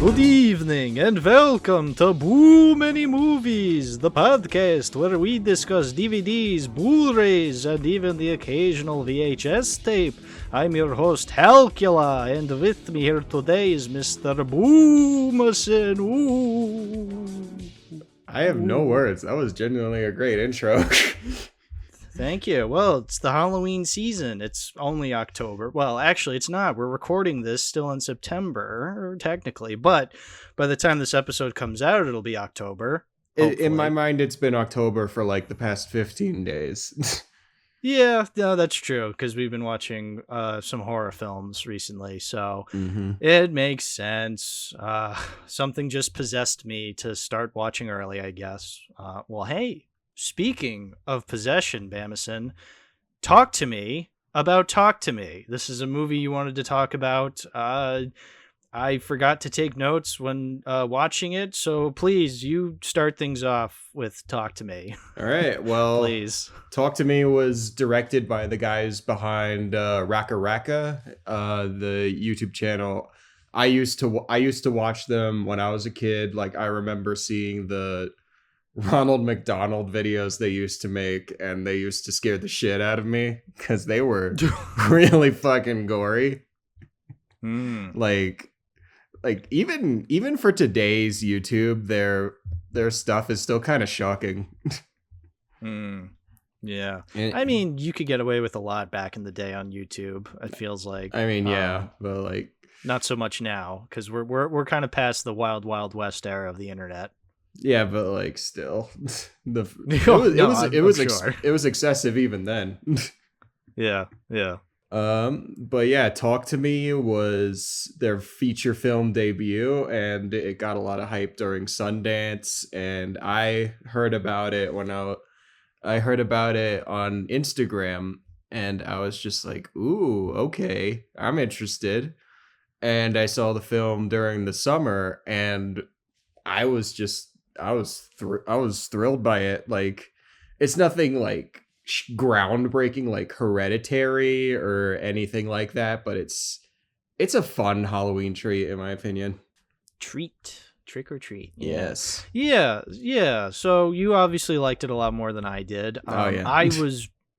Good evening and welcome to Boo Many Movies, the podcast where we discuss DVDs, Blu-rays, and even the occasional VHS tape. I'm your host, Halcula, and with me here today is Mr. Bamason. Ooh. I have no words. That was genuinely a great intro. Thank you. Well, it's the Halloween season. It's only October. Well, actually, it's not. We're recording this still in September, technically. But by the time this episode comes out, it'll be October. In my mind, it's been October for like the past 15 days. Yeah, no, that's true, because we've been watching some horror films recently, so It makes sense. Something just possessed me to start watching early, I guess. Well, hey. Speaking of possession, Bamason, talk to me about Talk to Me. This is a movie you wanted to talk about. I forgot to take notes when watching it, so please, you start things off with Talk to Me. All right, well, please. Talk to Me was directed by the guys behind Raka Raka, the YouTube channel. I used to watch them when I was a kid. Like, I remember seeing the Ronald McDonald videos they used to make, and they used to scare the shit out of me because they were really fucking gory. Like even for today's YouTube, their stuff is still kind of shocking. Yeah. I mean, you could get away with a lot back in the day on YouTube, it feels like. I mean, yeah, but like not so much now, because we're kind of past the wild west era of the internet. Yeah, but like still, it was excessive even then. Yeah. But yeah, Talk to Me was their feature film debut, and it got a lot of hype during Sundance. And I heard about it I heard about it on Instagram, and I was just like, "Ooh, okay, I'm interested." And I saw the film during the summer, and I was thrilled by it. Like, it's nothing like groundbreaking like Hereditary or anything like that, but it's a fun Halloween treat in my opinion. Trick or treat. Yes. Yeah. So you obviously liked it a lot more than I did. Yeah.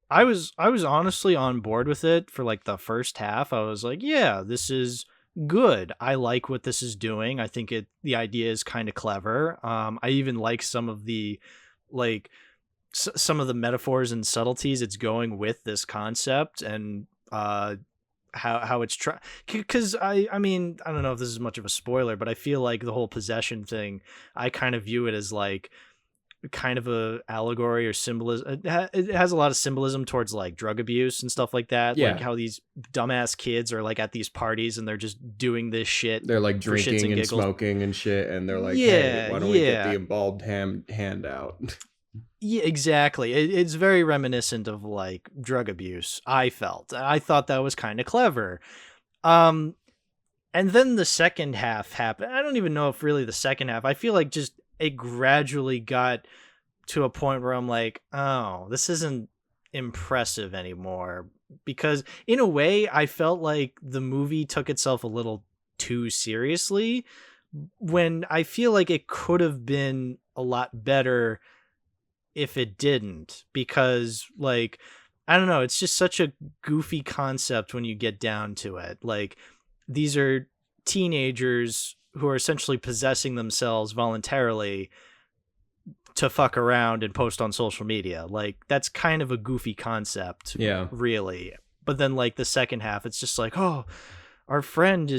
I was honestly on board with it for like the first half. I was like, yeah, this is good. I like what this is doing. I think the idea is kind of clever. I even like some of the some of the metaphors and subtleties it's going with this concept, and how it's because I mean, I don't know if this is much of a spoiler, but I feel like the whole possession thing, I kind of view it as like kind of a allegory or symbolism. It has a lot of symbolism towards like drug abuse and stuff like that. Yeah. Like how these dumbass kids are like at these parties and they're just doing this shit. They're like drinking and smoking and shit, and they're like, hey, why don't we get the embalmed hand out? Yeah, exactly. It's very reminiscent of like drug abuse, I felt. I thought that was kind of clever. And then the second half happened. I don't even know if really the second half, I feel like just it gradually got to a point where I'm like, oh, this isn't impressive anymore. Because in a way, I felt like the movie took itself a little too seriously, when I feel like it could have been a lot better if it didn't. Because, like, I don't know, it's just such a goofy concept when you get down to it. Like, these are teenagers who are essentially possessing themselves voluntarily to fuck around and post on social media. Like, that's kind of a goofy concept. Yeah. Really. But then, like, the second half, it's just like, oh, our friend,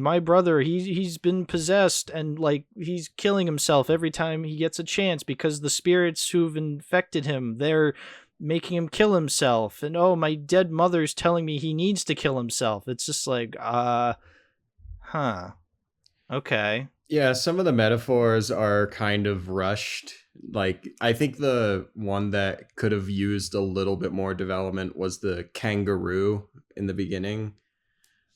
my brother, he's been possessed, and like he's killing himself every time he gets a chance because the spirits who've infected him, they're making him kill himself. And oh, my dead mother's telling me he needs to kill himself. It's just like, okay. Yeah, some of the metaphors are kind of rushed. Like, I think the one that could have used a little bit more development was the kangaroo in the beginning.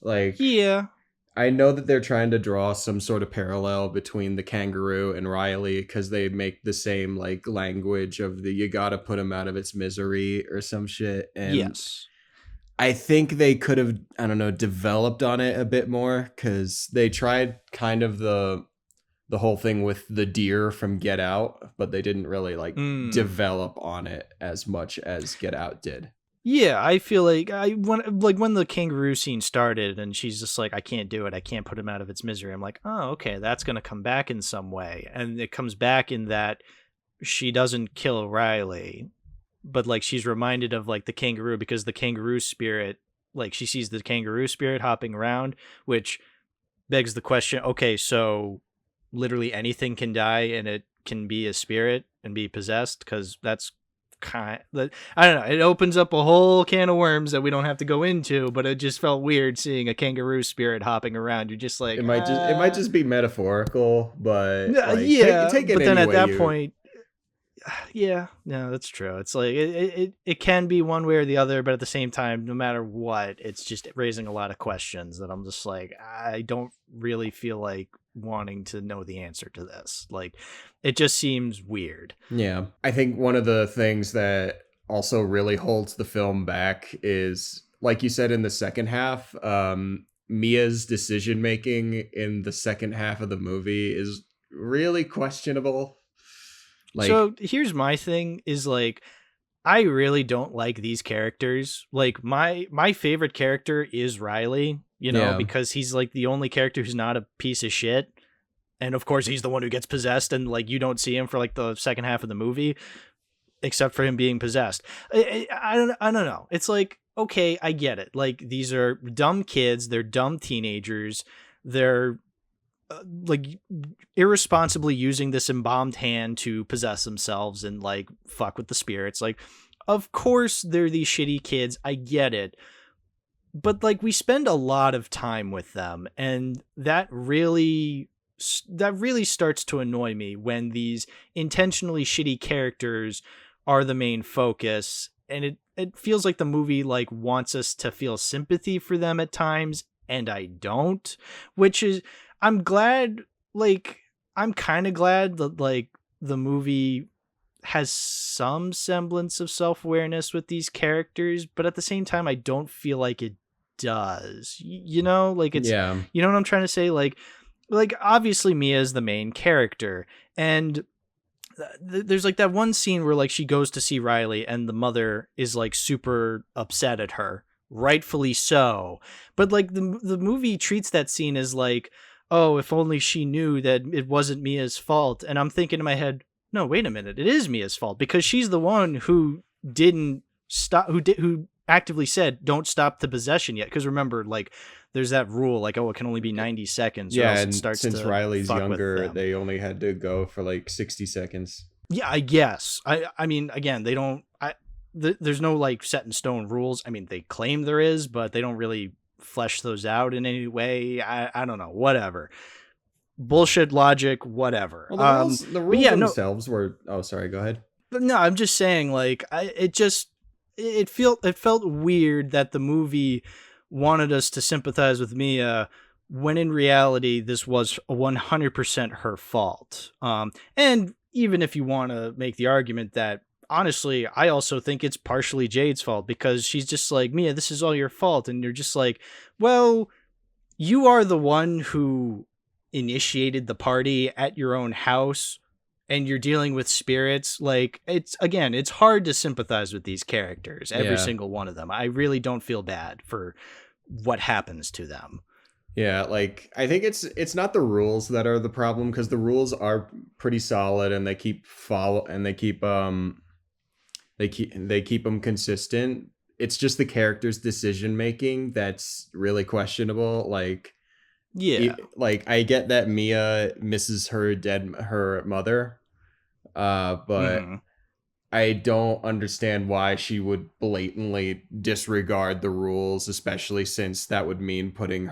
Like, yeah, I know that they're trying to draw some sort of parallel between the kangaroo and Riley, because they make the same like language of you gotta put him out of its misery or some shit. And yes. I think they could have, I don't know, developed on it a bit more, because they tried kind of the whole thing with the deer from Get Out, but they didn't really like develop on it as much as Get Out did. Yeah, I feel like when the kangaroo scene started and she's just like, I can't do it, I can't put him out of its misery. I'm like, oh, okay, that's gonna come back in some way, and it comes back in that she doesn't kill Riley, but like she's reminded of like the kangaroo, because the kangaroo spirit, like she sees the kangaroo spirit hopping around, which begs the question, okay, so literally anything can die and it can be a spirit and be possessed, because that's I don't know, it opens up a whole can of worms that we don't have to go into, but it just felt weird seeing a kangaroo spirit hopping around. You're just like, it might just be metaphorical, but like, yeah, take it but then any at way that point, yeah, no, that's true. It's like it can be one way or the other, but at the same time, no matter what, it's just raising a lot of questions that I'm just like, I don't really feel like wanting to know the answer to this. Like, it just seems weird. Yeah. I think one of the things that also really holds the film back is, like you said, in the second half, Mia's decision making in the second half of the movie is really questionable. Like, so here's my thing is like, I really don't like these characters. Like my favorite character is Riley, because he's like the only character who's not a piece of shit. And of course he's the one who gets possessed, and like you don't see him for like the second half of the movie except for him being possessed. I don't know. It's like, okay, I get it. Like, these are dumb kids, they're dumb teenagers. They're like irresponsibly using this embalmed hand to possess themselves and like fuck with the spirits. Like, of course they're these shitty kids, I get it, but like we spend a lot of time with them, and that really starts to annoy me when these intentionally shitty characters are the main focus, and it feels like the movie like wants us to feel sympathy for them at times, and I don't, which is, I'm glad, like, I'm kind of glad that, like, the movie has some semblance of self-awareness with these characters, but at the same time, I don't feel like it does. Like, it's, yeah. you know what I'm trying to say? Like, obviously Mia is the main character, and there's like that one scene where like she goes to see Riley and the mother is like super upset at her, rightfully so. But like the movie treats that scene as like, oh, if only she knew that it wasn't Mia's fault. And I'm thinking in my head, no, wait a minute, it is Mia's fault, because she's the one who didn't stop, who actively said, don't stop the possession yet. Because remember, like, there's that rule, like, oh, it can only be 90 seconds. Yeah, or else and it starts since to Riley's fuck with younger, them. they only had to go for like 60 seconds. Yeah, I guess. I mean, again, they don't. There's no like set in stone rules. I mean, they claim there is, but they don't really flesh those out in any way. I don't know. Whatever. Bullshit logic. Whatever. Well, the rules themselves were. Oh, sorry. Go ahead. But no, I'm just saying. Like, it felt weird that the movie wanted us to sympathize with Mia, when in reality this was 100% her fault. And even if you want to make the argument that, honestly, I also think it's partially Jade's fault, because she's just like, Mia, this is all your fault. And you're just like, well, you are the one who initiated the party at your own house, and you're dealing with spirits. Like, it's hard to sympathize with these characters, every single one of them. I really don't feel bad for what happens to them. Yeah, like, I think it's not the rules that are the problem, because the rules are pretty solid and they keep them consistent. It's just the characters' decision making that's really questionable. Like, yeah, like, I get that Mia misses her mother, but I don't understand why she would blatantly disregard the rules, especially since that would mean putting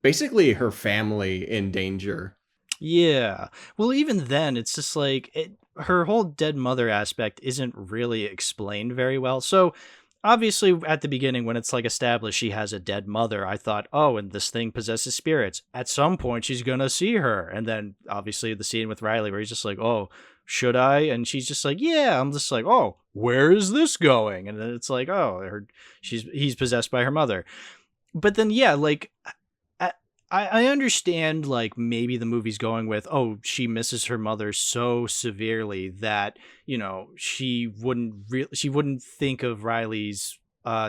basically her family in danger. Yeah. Well, even then, it's just like her whole dead mother aspect isn't really explained very well. So obviously at the beginning, when it's like established she has a dead mother, I thought, oh, and this thing possesses spirits. At some point she's going to see her. And then obviously the scene with Riley where he's just like, oh, should I? And she's just like, yeah. I'm just like, oh, where is this going? And then it's like, oh, he's possessed by her mother. But then, yeah, like, I understand, like, maybe the movie's going with, oh, she misses her mother so severely that, you know, she wouldn't think of Riley's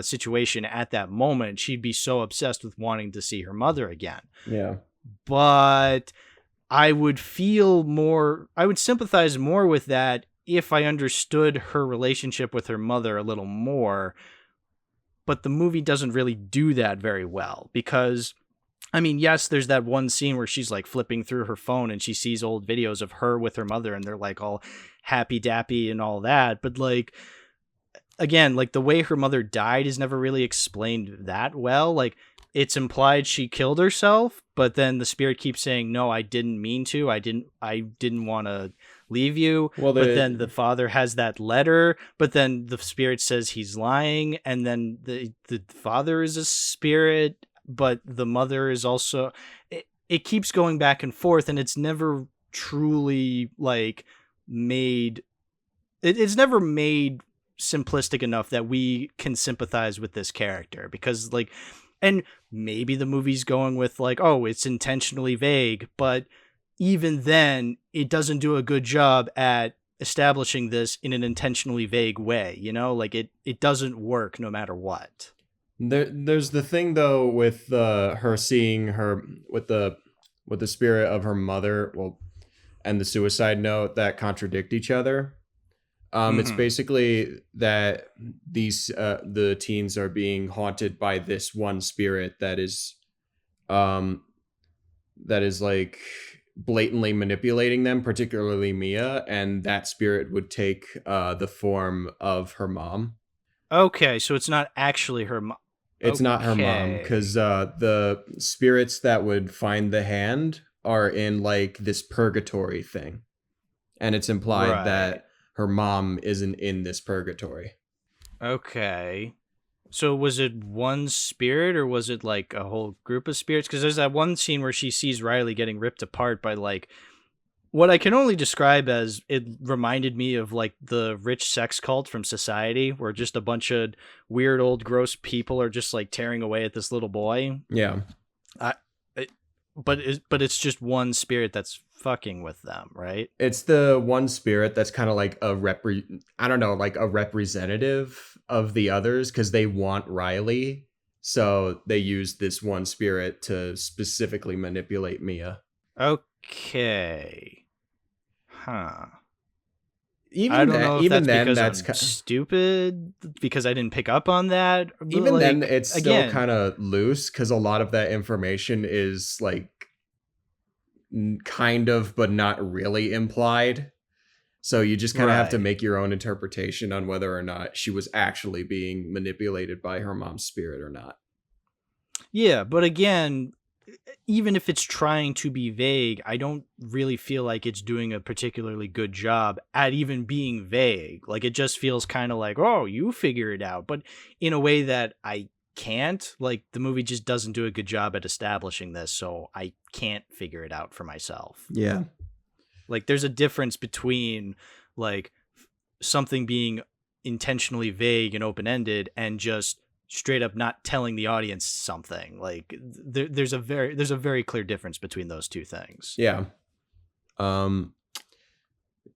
situation at that moment. She'd be so obsessed with wanting to see her mother again. Yeah. But I would sympathize more with that if I understood her relationship with her mother a little more. But the movie doesn't really do that very well because, I mean, yes, there's that one scene where she's like flipping through her phone and she sees old videos of her with her mother and they're like all happy dappy and all that. But like, again, like the way her mother died is never really explained that well. Like, it's implied she killed herself, but then the spirit keeps saying, no, I didn't mean to. I didn't want to leave you. Well, but then the father has that letter, but then the spirit says he's lying. And then the father is a spirit, but the mother is also, it keeps going back and forth, and it's never truly like made, it's never made simplistic enough that we can sympathize with this character, because like, and maybe the movie's going with like, oh, it's intentionally vague, but even then it doesn't do a good job at establishing this in an intentionally vague way, you know, like it doesn't work no matter what. There's the thing though with her seeing her with the spirit of her mother, well, and the suicide note that contradict each other. It's basically that these the teens are being haunted by this one spirit that is like blatantly manipulating them, particularly Mia, and that spirit would take the form of her mom. Okay, so it's not actually her mom. It's not her mom, because the spirits that would find the hand are in like this purgatory thing, and it's implied that her mom isn't in this purgatory. Okay. So was it one spirit or was it like a whole group of spirits? Because there's that one scene where she sees Riley getting ripped apart by like what I can only describe as, it reminded me of like the rich sex cult from Society, where just a bunch of weird old gross people are just like tearing away at this little boy. Yeah. But it's just one spirit that's fucking with them, right? It's the one spirit that's kind of like a representative of the others, because they want Riley, so they use this one spirit to specifically manipulate Mia. Okay. Huh. I don't know if that's because I'm stupid, because I didn't pick up on that. Even like, then, it's still kind of loose, because a lot of that information is like kind of, but not really implied. So you just kind of have to make your own interpretation on whether or not she was actually being manipulated by her mom's spirit or not. Yeah, but again, even if it's trying to be vague, I don't really feel like it's doing a particularly good job at even being vague. Like, it just feels kind of like, oh, you figure it out. But in a way that I can't, like, the movie just doesn't do a good job at establishing this, so I can't figure it out for myself. Yeah. Like, there's a difference between, like, something being intentionally vague and open-ended and just straight up not telling the audience something. Like, there's a very clear difference between those two things. Yeah.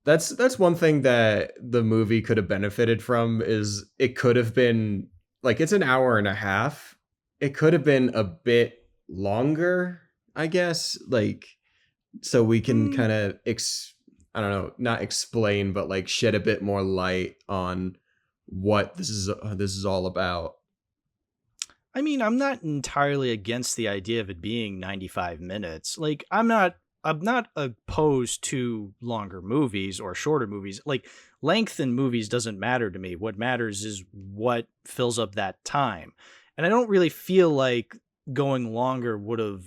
That's one thing that the movie could have benefited from, is it could have been like, it's an hour and a half. It could have been a bit longer, I guess, like, so we can kind of I don't know, not explain, but like shed a bit more light on what this is all about. I mean, I'm not entirely against the idea of it being 95 minutes. Like, I'm not opposed to longer movies or shorter movies. Like, length in movies doesn't matter to me. What matters is what fills up that time. And I don't really feel like going longer would have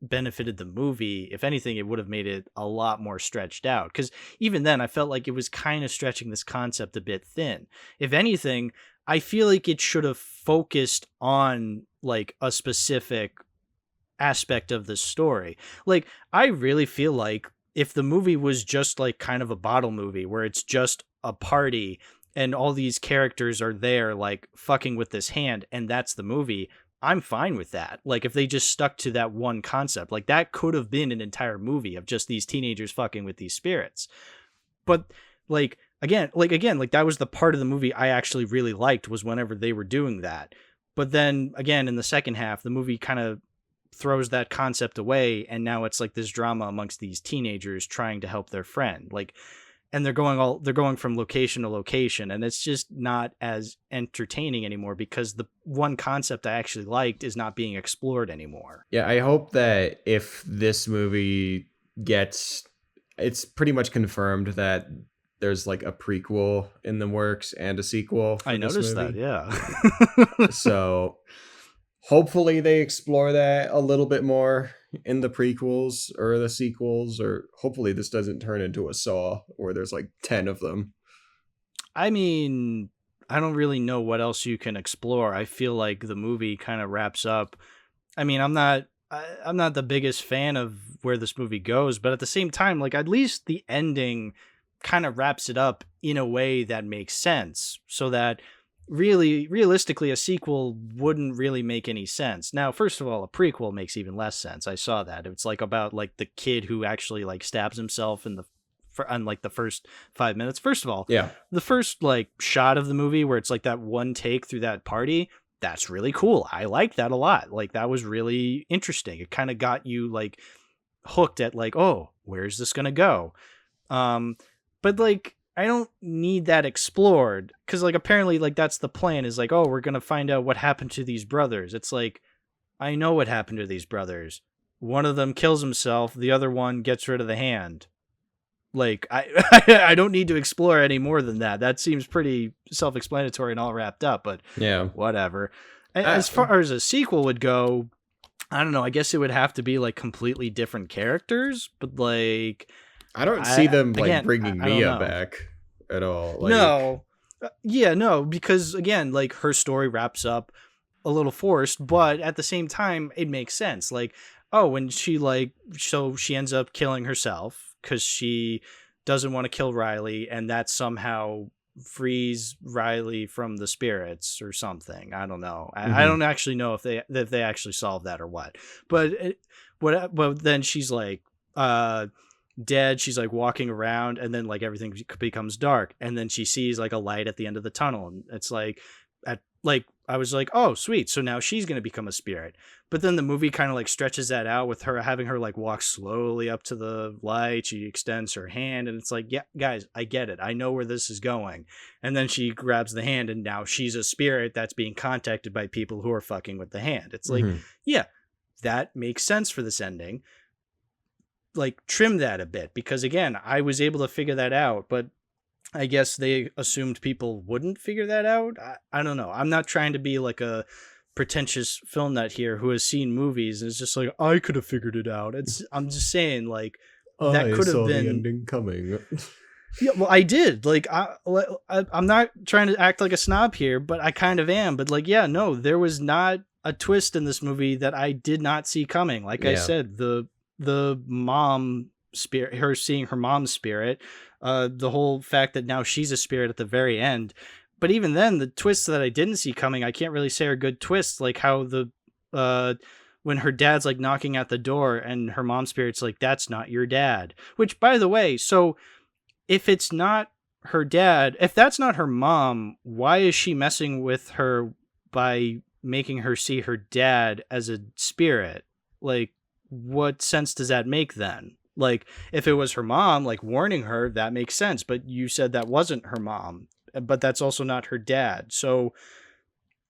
benefited the movie. If anything, it would have made it a lot more stretched out, because even then I felt like it was kind of stretching this concept a bit thin. If anything, I feel like it should have focused on like a specific aspect of the story. Like, I really feel like if the movie was just like kind of a bottle movie where it's just a party and all these characters are there like fucking with this hand, and that's the movie, I'm fine with that. Like, if they just stuck to that one concept, like that could have been an entire movie of just these teenagers fucking with these spirits. But like again, that was the part of the movie I actually really liked, was whenever they were doing that. But then again, in the second half, the movie kind of throws that concept away, and now it's like this drama amongst these teenagers trying to help their friend. Like, and they're going from location to location, and it's just not as entertaining anymore because the one concept I actually liked is not being explored anymore. Yeah, I hope that if this movie gets, it's pretty much confirmed that there's like a prequel in the works and a sequel for I noticed movie. that, yeah. So hopefully they explore that a little bit more in the prequels or the sequels, or hopefully this doesn't turn into a Saw where there's like 10 of them. I mean, I don't really know what else you can explore. I feel like the movie kind of wraps up. I mean, I'm not the biggest fan of where this movie goes, but at the same time, like, at least the ending kind of wraps it up in a way that makes sense, so that realistically a sequel wouldn't really make any sense. Now, first of all, a prequel makes even less sense. I saw that. It's like about like the kid who actually like stabs himself on like the first 5 minutes. First of all, yeah, the first like shot of the movie where it's like that one take through that party, that's really cool. I liked that a lot. Like, that was really interesting. It kind of got you like hooked at like, oh, where's this gonna go? But like, I don't need that explored, because like apparently like that's the plan, is like, oh, we're gonna find out what happened to these brothers. It's like, I know what happened to these brothers. One of them kills himself, the other one gets rid of the hand. Like, I don't need to explore any more than that. That seems pretty self-explanatory and all wrapped up, but yeah, whatever. As far as a sequel would go, I don't know, I guess it would have to be like completely different characters, but like, I don't see them like again, bringing Mia back at all. Like, no. Yeah, no, because again, like, her story wraps up a little forced, but at the same time, it makes sense. Like, oh, when she so she ends up killing herself because she doesn't want to kill Riley, and that somehow frees Riley from the spirits or something. I don't know. I don't actually know if they actually solve that or what. But but then she's like, dead. She's like walking around, and then like everything becomes dark, and then she sees like a light at the end of the tunnel, and it's like, I was like, oh sweet, so now she's gonna become a spirit. But then the movie kind of like stretches that out with her having her like walk slowly up to the light. She extends her hand, and it's like, yeah, guys, I get it, I know where this is going. And then she grabs the hand, and now she's a spirit that's being contacted by people who are fucking with the hand. It's like, yeah, that makes sense for this ending. Like, trim that a bit, because again, I was able to figure that out, but I guess they assumed people wouldn't figure that out. I don't know. I'm not trying to be like a pretentious film nut here who has seen movies and is just like, I could have figured it out. I'm just saying, like, that could have been the ending coming. Yeah, well, I did. Like, I'm not trying to act like a snob here, but I kind of am. But like, yeah, no, there was not a twist in this movie that I did not see coming. Like I said, the mom spirit, her seeing her mom's spirit, the whole fact that now she's a spirit at the very end. But even then, the twists that I didn't see coming, I can't really say are good twists. Like how when her dad's like knocking at the door and her mom's spirit's like, that's not your dad. Which, by the way, so if it's not her dad, if that's not her mom, why is she messing with her by making her see her dad as a spirit? Like, what sense does that make then? Like, if it was her mom, like, warning her, that makes sense. But you said that wasn't her mom, but that's also not her dad. So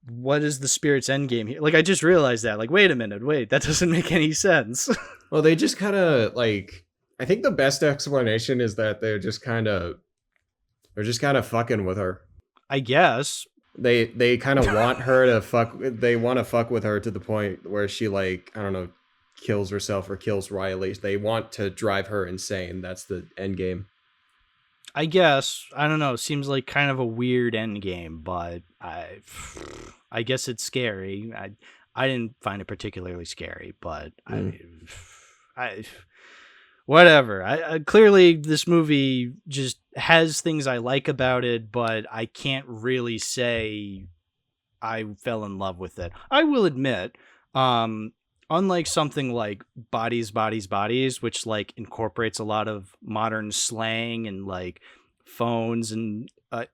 what is the spirit's endgame here? Like, I just realized that. Like, wait a minute, that doesn't make any sense. Well, they just kind of, like, I think the best explanation is that they're just kind of fucking with her. I guess. They kind of want her to fuck. They want to fuck with her to the point where she, like, I don't know, kills herself or kills Riley. They want to drive her insane. That's the end game. I guess. I don't know. Seems like kind of a weird end game, but I guess it's scary. I didn't find it particularly scary, but I whatever. I clearly this movie just has things I like about it, but I can't really say I fell in love with it. I will admit, unlike something like Bodies, Bodies, Bodies, which like incorporates a lot of modern slang and like phones and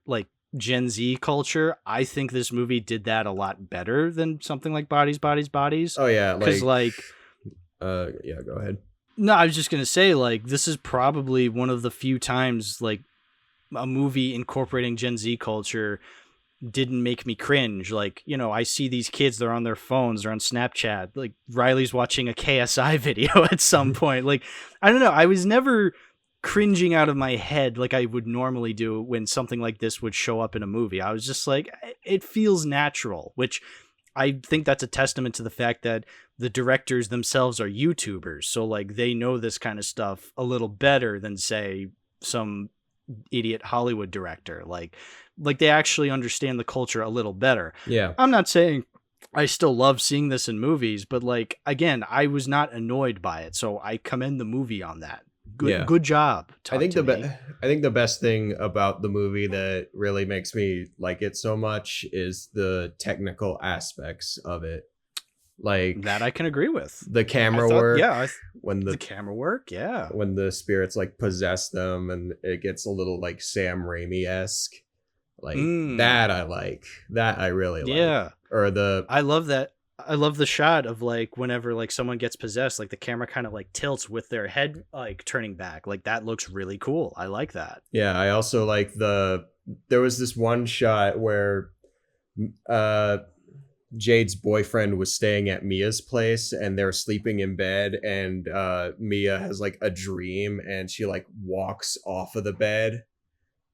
like Gen Z culture, I think this movie did that a lot better than something like Bodies, Bodies, Bodies. Oh yeah, because like yeah, go ahead. no, I was just gonna say, like, this is probably one of the few times like a movie incorporating Gen Z culture didn't make me cringe. Like, you know, I see these kids, they're on their phones, they're on Snapchat, like Riley's watching a KSI video at some point. Like, I don't know, I was never cringing out of my head like I would normally do when something like this would show up in a movie. I was just like, it feels natural, which I think that's a testament to the fact that the directors themselves are YouTubers. So like they know this kind of stuff a little better than say some idiot Hollywood director. Like they actually understand the culture a little better. Yeah. I'm not saying I still love seeing this in movies, but like, again, I was not annoyed by it. So I commend the movie on that. Good job. I think the best thing about the movie that really makes me like it so much is the technical aspects of it. Like that I can agree with. The camera work. Yeah. When the camera work. Yeah. When the spirits like possess them and it gets a little like Sam Raimi-esque. Like that I like. That I really like. Yeah. I love that. I love the shot of like whenever like someone gets possessed, like the camera kind of like tilts with their head like turning back. Like that looks really cool. I like that. Yeah, I also like there was this one shot where Jade's boyfriend was staying at Mia's place and they're sleeping in bed and Mia has like a dream and she like walks off of the bed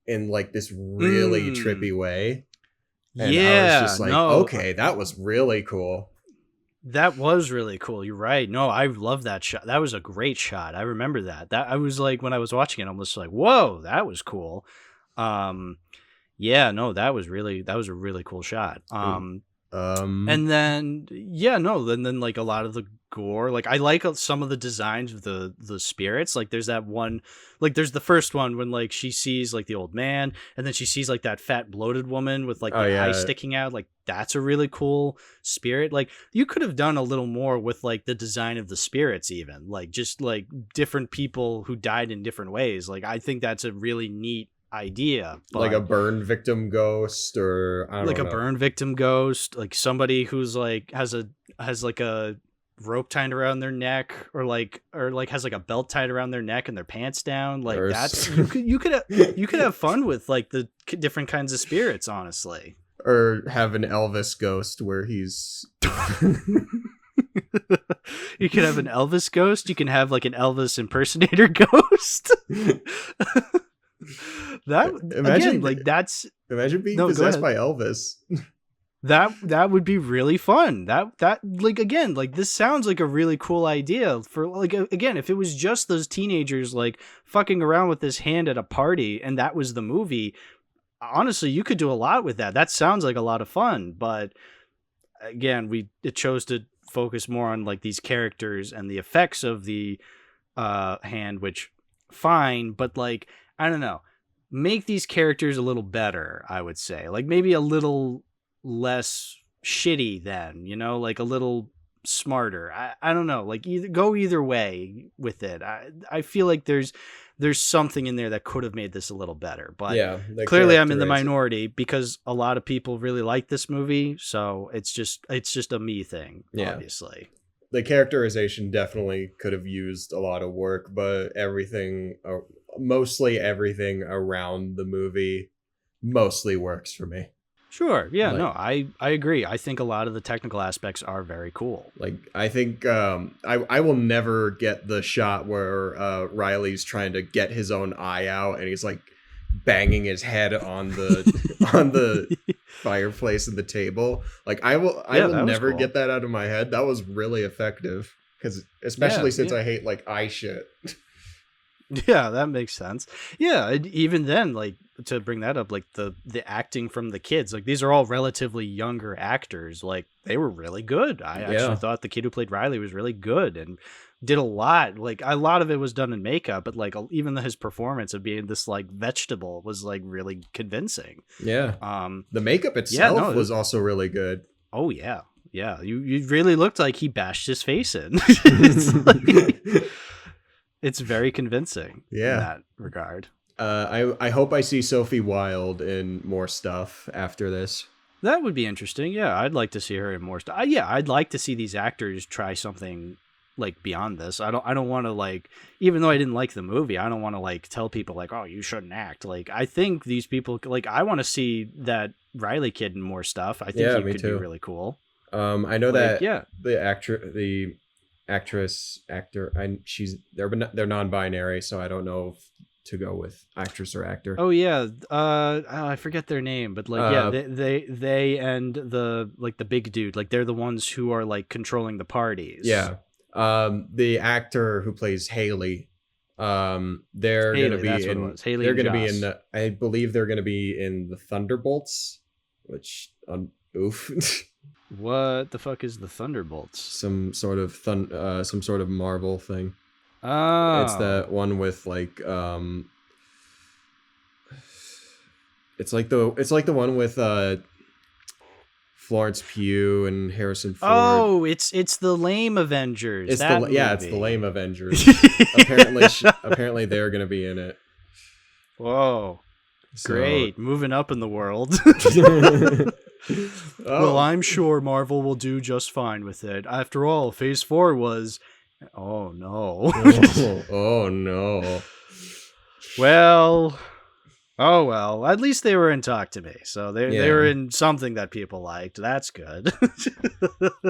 in like this really trippy way. And I was just like, okay, that was really cool. That was really cool. You're right. No, I love that shot. That was a great shot. I remember that. That I was like, when I was watching it, I'm just like, whoa, that was cool. Yeah, no, that was a really cool shot. And then then like a lot of the gore, like I like some of the designs of the spirits. Like there's that one, like there's the first one when like she sees like the old man and then she sees like that fat bloated woman with like the eye sticking out. Like that's a really cool spirit. Like you could have done a little more with like the design of the spirits, even like just like different people who died in different ways. Like I think that's a really neat idea, like a burn victim ghost, or I don't know. A burn victim ghost, like somebody who's like has like a rope tied around their neck, or has like a belt tied around their neck and their pants down. Like that's you could have fun with like the different kinds of spirits, honestly. Or have an Elvis ghost where he's you can have an Elvis ghost. You can have like an Elvis impersonator ghost. Imagine being possessed by Elvis. That would be really fun. That like, again, like this sounds like a really cool idea for like, again, if it was just those teenagers like fucking around with this hand at a party and that was the movie, honestly, you could do a lot with that. That sounds like a lot of fun. But again, it chose to focus more on like these characters and the effects of the hand, which fine, but like, I don't know, make these characters a little better, I would say. Like maybe a little less shitty then, you know, like a little smarter. I don't know, like go either way with it. I feel like there's something in there that could have made this a little better, but yeah, clearly I'm in the minority because a lot of people really like this movie, so it's just a me thing, obviously. The characterization definitely could have used a lot of work, but mostly everything around the movie mostly works for me. Sure. Yeah, no, I agree. I think a lot of the technical aspects are very cool. Like, I think I will never get the shot where Riley's trying to get his own eye out and he's like banging his head on the on the fireplace and the table. Like I will never get that out of my head. That was really effective, because especially since I hate like eye shit. Yeah, that makes sense. Yeah, even then, like, to bring that up, like the acting from the kids, like these are all relatively younger actors. Like they were really good. I actually Yeah. thought the kid who played Riley was really good and did a lot. Like a lot of it was done in makeup, but like even his performance of being this like vegetable was like really convincing. Yeah. Um, The makeup yeah, itself no, was also really good. oh yeah, yeah. You really looked like he bashed his face in. It's like, it's very convincing in Yeah. that regard. I hope I see Sophie Wilde in more stuff after this. That would be interesting. Yeah, I'd like to see her in more stuff. Yeah, I'd like to see these actors try something like beyond this. I don't want to like, even though I didn't like the movie, I don't want to like tell people like, oh, you shouldn't act. Like, I think these people like, I want to see that Riley kid in more stuff. I think Yeah, he me could too. be really cool. I know Like, that yeah. the actor, they're non-binary, so I don't know if to go with actress or actor. Oh yeah. I forget their name, but like, yeah, they and the like the big dude, like they're the ones who are like controlling the parties. Yeah. The actor who plays Haley, they're Haley, gonna be that's what it in. was. Haley They're and gonna be in Joss. the. I believe they're gonna be in the Thunderbolts, which oof, What the fuck is the Thunderbolts? some sort of Marvel thing. Oh, It's the one with like it's like the one with Florence Pugh and Harrison Ford. Oh, it's the lame Avengers. It's that it's the movie. lame Avengers. Apparently they're gonna be in it. Whoa, So, great! Moving up in the world. oh. Well, I'm sure Marvel will do just fine with it. After all, Phase 4 was. Oh no. Oh no. Well. Oh well. At least they were in Talk to Me, so they Yeah. were in something that people liked. That's good.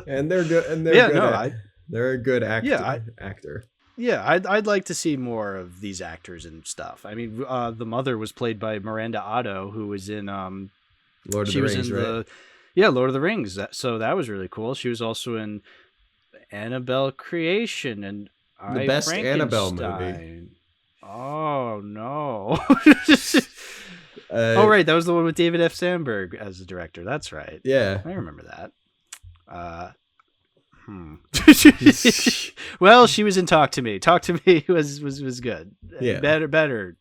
And they're good. And Yeah, no, they're a good actor. Yeah, actor. Yeah, I'd like to see more of these actors and stuff. I mean, the mother was played by Miranda Otto, who was in Lord of she the was Rings, in right? Lord of the Rings. So that was really cool. She was also in Annabelle Creation and The I best Annabelle movie. Frankenstein. Oh no! Uh, Oh right, that was the one with David F. Sandberg as the director. That's right. Yeah. I remember that. Well, she was in Talk to Me. Talk to Me was good. Yeah. Better.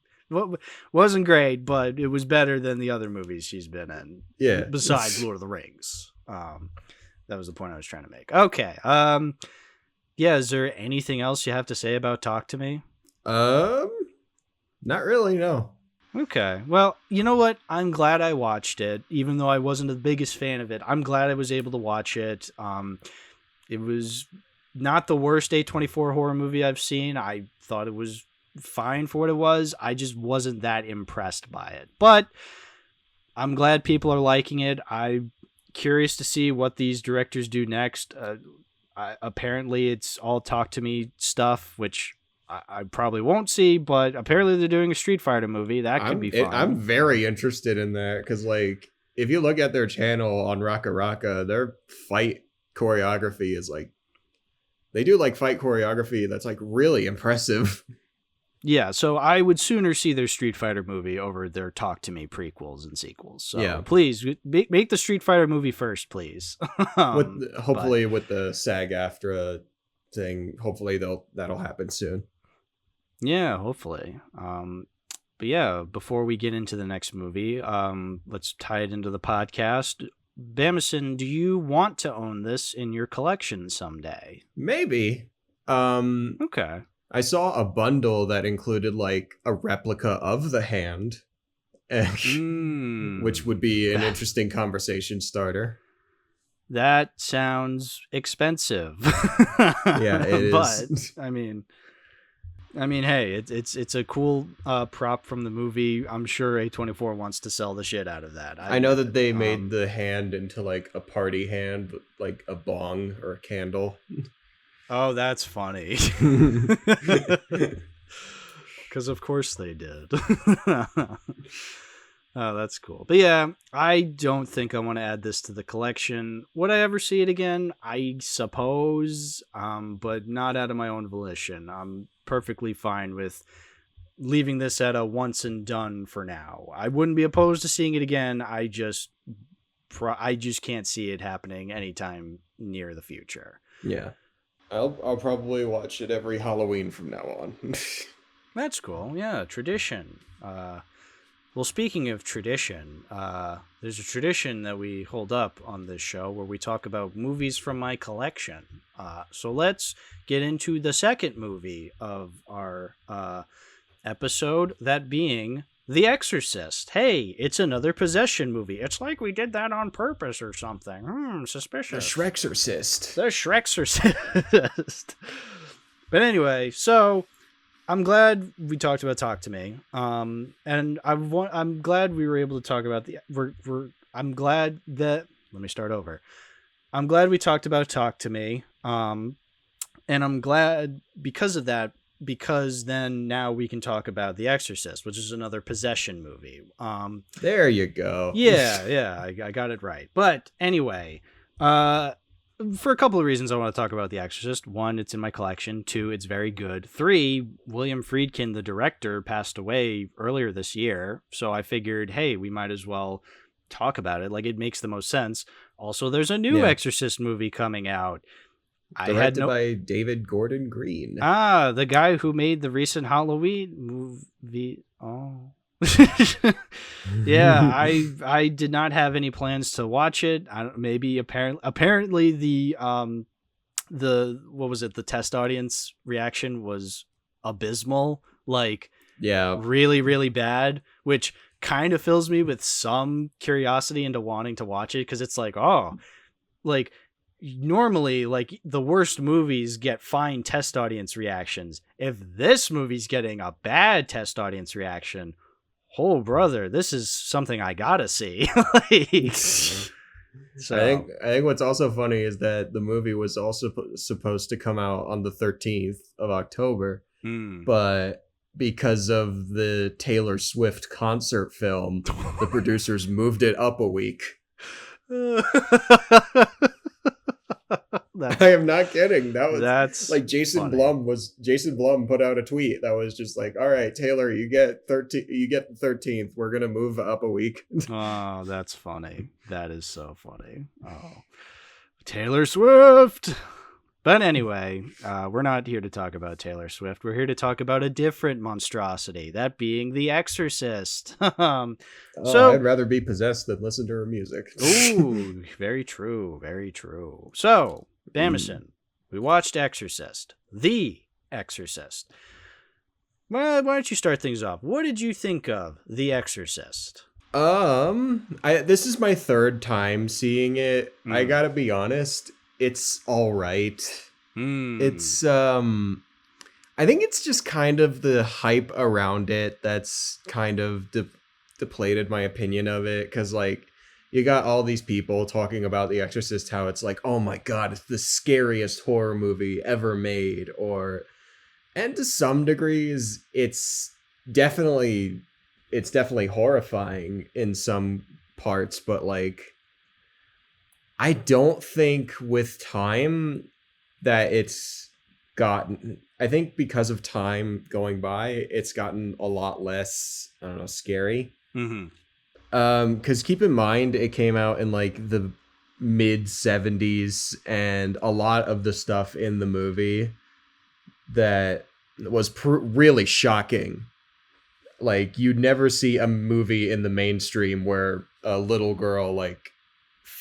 Wasn't great, but it was better than the other movies she's been in. Yeah. Besides Lord of the Rings. That was the point I was trying to make. Okay. Yeah. Is there anything else you have to say about Talk to Me? Not really. No. Okay. Well, you know what? I'm glad I watched it, even though I wasn't the biggest fan of it. I'm glad I was able to watch it. It was not the worst A24 horror movie I've seen. I thought it was fine for what it was. I just wasn't that impressed by it. But I'm glad people are liking it. I'm curious to see what these directors do next. Apparently, it's all Talk to Me stuff, which I probably won't see, but apparently they're doing a Street Fighter movie. That could be fun. I'm very interested in that because, like, if you look at their channel on Raka Raka, their fight choreography is like, they do like fight choreography that's like really impressive. Yeah, so I would sooner see their Street Fighter movie over their Talk to Me prequels and sequels. So Yeah. please make the Street Fighter movie first, please. Hopefully with the SAG-AFTRA thing, hopefully that'll happen soon. Yeah, hopefully. But yeah, before we get into the next movie, let's tie it into the podcast. Bamason, do you want to own this in your collection someday? Maybe. Okay. I saw a bundle that included like a replica of the hand, which would be an interesting conversation starter. That sounds expensive. Yeah, it is. But I mean, hey, it's a cool prop from the movie. I'm sure A24 wants to sell the shit out of that. I know that they made the hand into like a party hand, like a bong or a candle. Oh, that's funny. Because of course they did. Oh, that's cool. But yeah, I don't think I want to add this to the collection. Would I ever see it again? I suppose, but not out of my own volition. I'm perfectly fine with leaving this at a once and done for now. I wouldn't be opposed to seeing it again. I just can't see it happening anytime near the future. Yeah. I'll probably watch it every Halloween from now on. That's cool. Yeah, tradition. Well, speaking of tradition, there's a tradition that we hold up on this show where we talk about movies from my collection. So let's get into the second movie of our episode, that being The Exorcist. Hey, it's another possession movie. It's like we did that on purpose or something. Suspicious. The Shrexorcist. The Shrexorcist. But anyway, so I'm glad we talked about Talk to Me. And I'm glad we were able to talk about I'm glad that, let me start over. I'm glad we talked about Talk to Me. And I'm glad because of that, because then now we can talk about The Exorcist, which is another possession movie. There you go. Yeah, I got it right. But anyway, for a couple of reasons I want to talk about The Exorcist. One, it's in my collection. Two, it's very good. Three, William Friedkin, the director, passed away earlier this year. So I figured, hey, we might as well talk about it. Like, it makes the most sense. Also, there's a new Exorcist movie coming out. Directed by David Gordon Green. The guy who made the recent Halloween movie. Oh. Yeah, I did not have any plans to watch it. Apparently the what was it? The test audience reaction was abysmal. Like, yeah, really, really bad, which kind of fills me with some curiosity into wanting to watch it, because it's like, oh, like, normally, like, the worst movies get fine test audience reactions. If this movie's getting a bad test audience reaction, oh brother, this is something I gotta see. Like, so I think what's also funny is that the movie was also supposed to come out on the 13th of October, but because of the Taylor Swift concert film, the producers moved it up a week. I am not kidding. That's like Jason Blum put out a tweet that was just like, all right, Taylor, you get the 13th. We're going to move up a week. Oh, that's funny. That is so funny. Oh, Taylor Swift. But anyway, we're not here to talk about Taylor Swift. We're here to talk about a different monstrosity, that being The Exorcist. So I'd rather be possessed than listen to her music. Ooh, very true. Very true. So, Bamason, we watched Exorcist. The Exorcist. Well, why don't you start things off? What did you think of The Exorcist? This is my third time seeing it. I gotta be honest. It's all right. It's, I think it's just kind of the hype around it that's kind of depleted my opinion of it. Because, like, you got all these people talking about The Exorcist, how it's like, oh my God, it's the scariest horror movie ever made. And to some degrees, it's definitely horrifying in some parts, but, like, I don't think with time that I think because of time going by, it's gotten a lot less, I don't know, scary. Because keep in mind, it came out in like the mid 70s, and a lot of the stuff in the movie that was really shocking. Like, you'd never see a movie in the mainstream where a little girl, like,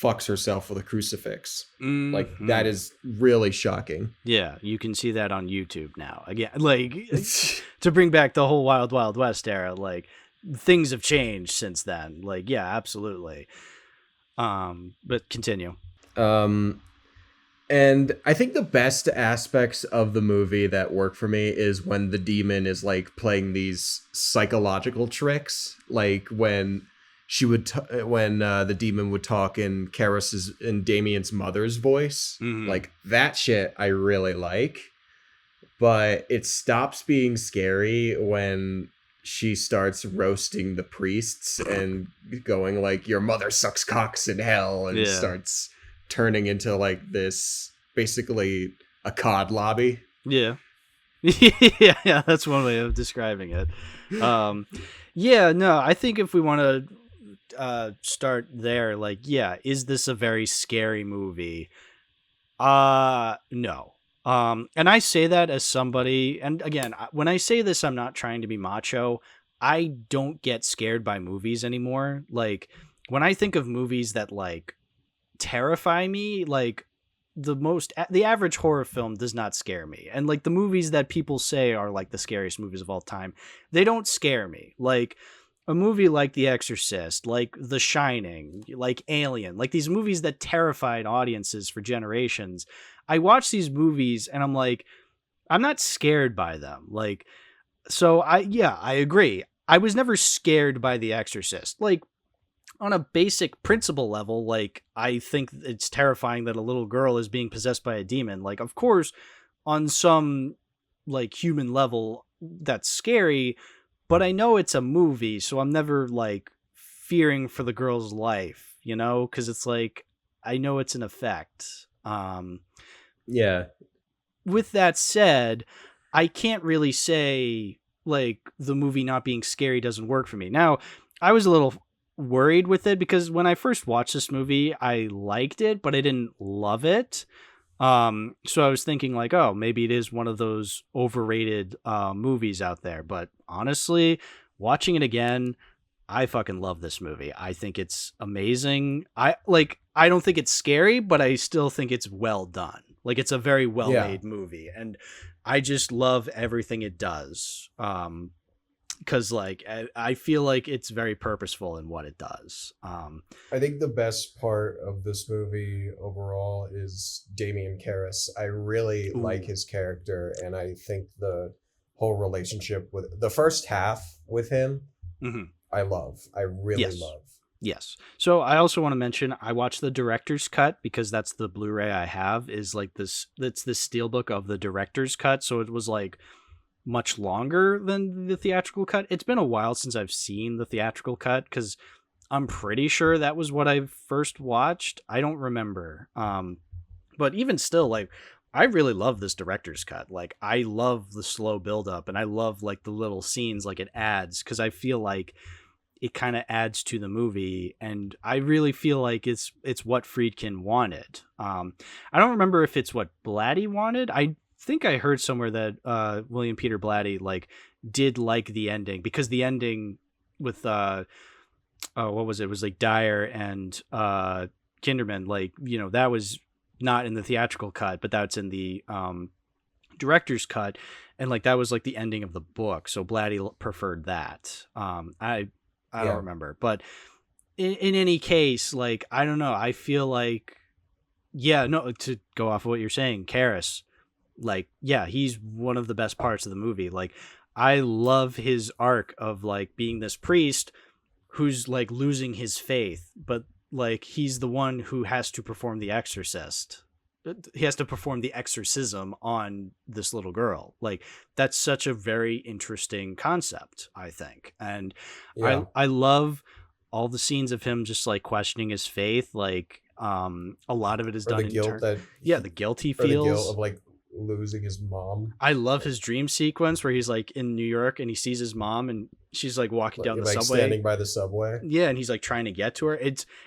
fucks herself with a crucifix. Like, that is really shocking. Yeah, you can see that on YouTube now. Again, like, to bring back the whole Wild Wild West era, like, things have changed since then. Like, yeah, absolutely. But continue. And I think the best aspects of the movie that work for me is when the demon is, like, playing these psychological tricks, like when the demon would talk in Damien's mother's voice. Like, that shit I really like. But it stops being scary when she starts roasting the priests and going like, your mother sucks cocks in hell, and starts turning into like this, basically a COD lobby. Yeah. Yeah, that's one way of describing it. Yeah, no, I think if we want to start there, like, yeah, is this a very scary movie? No. And I say that as somebody, and again, when I say this, I'm not trying to be macho. I don't get scared by movies anymore. Like, when I think of movies that like terrify me, like the average horror film does not scare me. And like the movies that people say are like the scariest movies of all time, they don't scare me. Like a movie like The Exorcist, like The Shining, like Alien, like these movies that terrified audiences for generations. I watch these movies and I'm like, I'm not scared by them. Like, so I agree. I was never scared by The Exorcist. Like, on a basic principle level, like, I think it's terrifying that a little girl is being possessed by a demon. Like, of course, on some like human level, that's scary, but I know it's a movie, so I'm never like fearing for the girl's life, you know, because it's like I know it's an effect. Yeah. With that said, I can't really say like the movie not being scary doesn't work for me. Now, I was a little worried with it because when I first watched this movie, I liked it, but I didn't love it. So I was thinking like, oh, maybe it is one of those overrated movies out there. But honestly, watching it again, I fucking love this movie. I think it's amazing. I don't think it's scary, but I still think it's well done. Like it's a very well made movie, and I just love everything it does. Because like I feel like it's very purposeful in what it does. I think the best part of this movie overall is Damien Karras. I really like his character, and I think the whole relationship with the first half with him, I love. I really love. Yes. So I also want to mention I watched the director's cut because that's the Blu-ray I have. Is like this. It's the steelbook of the director's cut, so it was like much longer than the theatrical cut. It's been a while since I've seen the theatrical cut because I'm pretty sure that was what I first watched. I don't remember. But even still, like, I really love this director's cut. Like, I love the slow buildup and I love like the little scenes like it adds, because I feel like it kind of adds to the movie, and I really feel like it's what Friedkin wanted. I don't remember if it's what Blatty wanted. I think I heard somewhere that William Peter Blatty like did like the ending, because the ending with what was it? It was like Dyer and Kinderman, like, you know, that was not in the theatrical cut, but that's in the director's cut, and like that was like the ending of the book, so Blatty preferred that. I don't remember, but in any case, like, I don't know, I feel like, to go off of what you're saying, Karras, like, yeah, he's one of the best parts of the movie. Like, I love his arc of like being this priest who's like losing his faith, but like he's the one who has to perform the exorcist. He has to perform the exorcism on this little girl. Like, that's such a very interesting concept, I think. And I love all the scenes of him just like questioning his faith. Like, a lot of it is done the guilt the guilt he feels, the guilt of like losing his mom. I love his dream sequence where he's like in New York and he sees his mom and she's like walking down the subway, standing by the subway. Yeah, and he's like trying to get to her.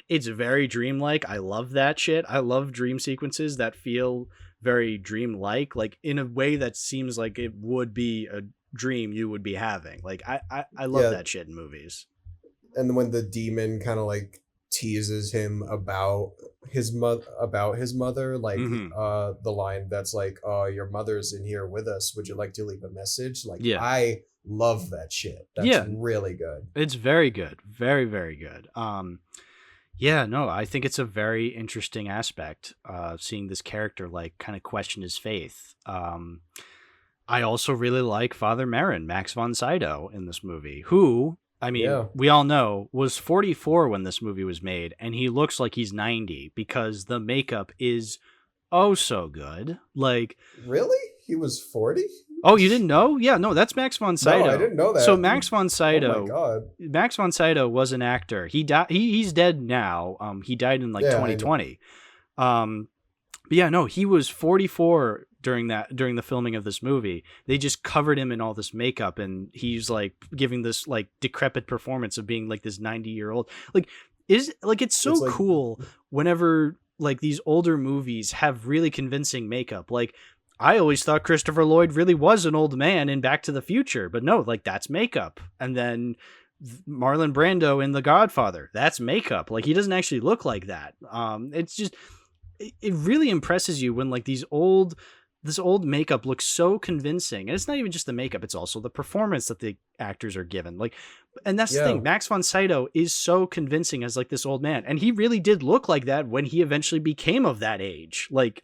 It's very dreamlike. I love that shit. I love dream sequences that feel very dreamlike, like in a way that seems like it would be a dream you would be having. Like, I love that shit in movies. And when the demon kind of like teases him about his mother, like the line that's like, your mother's in here with us, would you like to leave a message? Like, I love that shit. That's really good. It's very good. Very, very good. I think it's a very interesting aspect, seeing this character like kind of question his faith. I also really like Father Merrin, Max von Sydow, in this movie, who, I mean, we all know, was 44 when this movie was made, and he looks like he's 90 because the makeup is oh so good. Like, really? He was 40? Oh, you didn't know? Yeah, no, that's Max von Sydow. No, I didn't know that. So Max von Sydow, oh my God. Max von Sydow was an actor. He died. He's dead now. He died in like 2020. But yeah, no, he was 44 during the filming of this movie. They just covered him in all this makeup, and he's like giving this like decrepit performance of being like this 90-year-old. Like it's so It's like, cool whenever like these older movies have really convincing makeup. Like I always thought Christopher Lloyd really was an old man in Back to the Future, but no, like that's makeup. And then Marlon Brando in The Godfather, that's makeup. Like he doesn't actually look like that. It's just it really impresses you when like this old makeup looks so convincing. And it's not even just the makeup, it's also the performance that the actors are given. Like, and that's the thing, Max von Sydow is so convincing as like this old man, and he really did look like that when he eventually became of that age. Like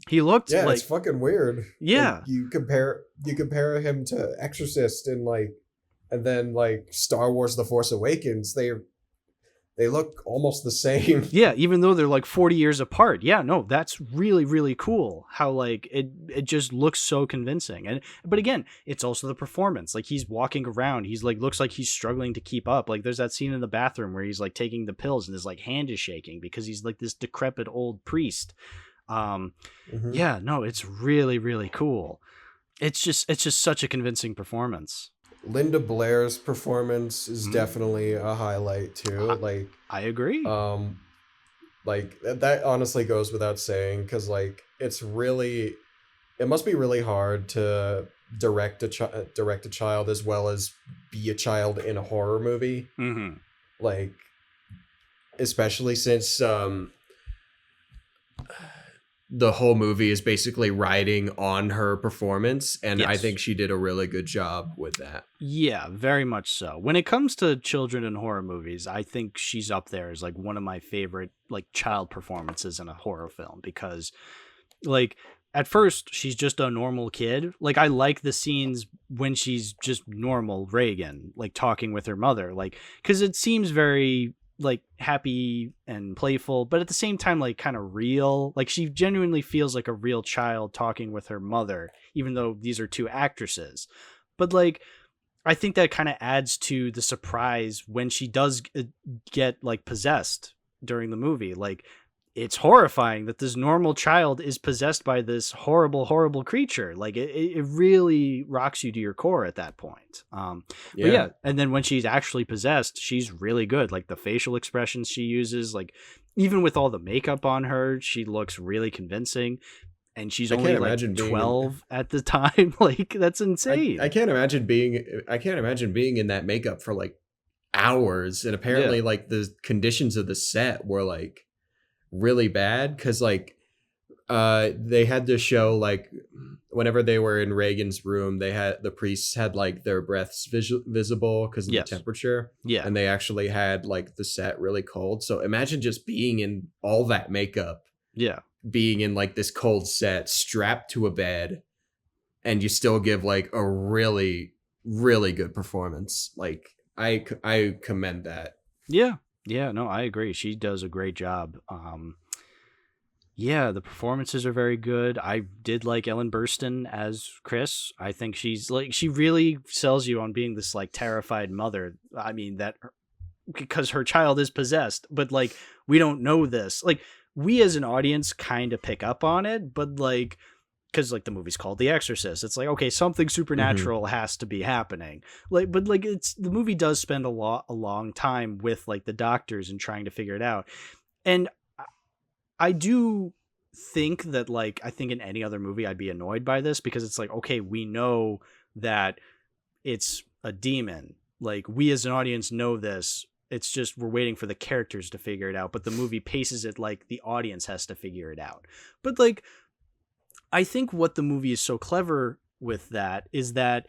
he looked like, it's fucking weird. Yeah. Like, you compare him to Exorcist and then like Star Wars The Force Awakens, they look almost the same. Yeah, even though they're like 40 years apart. Yeah, no, that's really, really cool how like it just looks so convincing. But again, it's also the performance. Like he's walking around, he's like looks like he's struggling to keep up. Like there's that scene in the bathroom where he's like taking the pills and his like hand is shaking because he's like this decrepit old priest. Yeah, no, it's really, really cool. It's just such a convincing performance. Linda Blair's performance is definitely a highlight too. I agree. Like that honestly goes without saying, because like it must be really hard to direct a child as well as be a child in a horror movie. Mm-hmm. Like, especially since the whole movie is basically riding on her performance, and Yes. I think she did a really good job with that. Yeah, very much so. When it comes to children in horror movies, I think she's up there as like one of my favorite like child performances in a horror film, because like at first she's just a normal kid. Like I like the scenes when she's just normal Reagan, like talking with her mother, like because it seems very like happy and playful, but at the same time like kind of real. Like she genuinely feels like a real child talking with her mother, even though these are two actresses. But like I think that kind of adds to the surprise when she does get like possessed during the movie. Like it's horrifying that this normal child is possessed by this horrible, horrible creature. Like it really rocks you to your core at that point. But yeah. And then when she's actually possessed, she's really good. Like the facial expressions she uses, like even with all the makeup on her, she looks really convincing. And she's only like 12 at the time. Like that's insane. I can't imagine being in that makeup for like hours. And apparently like the conditions of the set were like really bad, because like they had to show like whenever they were in Reagan's room, the priests had like their breaths visible because of the temperature, and they actually had like the set really cold. So imagine just being in all that makeup, being in like this cold set strapped to a bed, and you still give like a really, really good performance. Like I commend that. Yeah, no, I agree. She does a great job. Yeah, the performances are very good. I did like Ellen Burstyn as Chris. I think she's like, she really sells you on being this like terrified mother. I mean, because her child is possessed, but like, we don't know this. Like, we as an audience kind of pick up on it, but like, because like the movie's called The Exorcist, it's like, okay, something supernatural has to be happening. Like, but like the movie does spend a long time with like the doctors and trying to figure it out. And I do think that like, I think in any other movie I'd be annoyed by this, because it's like, okay, we know that it's a demon. Like we as an audience know this. It's just we're waiting for the characters to figure it out, but the movie paces it like the audience has to figure it out. But like, I think what the movie is so clever with that is that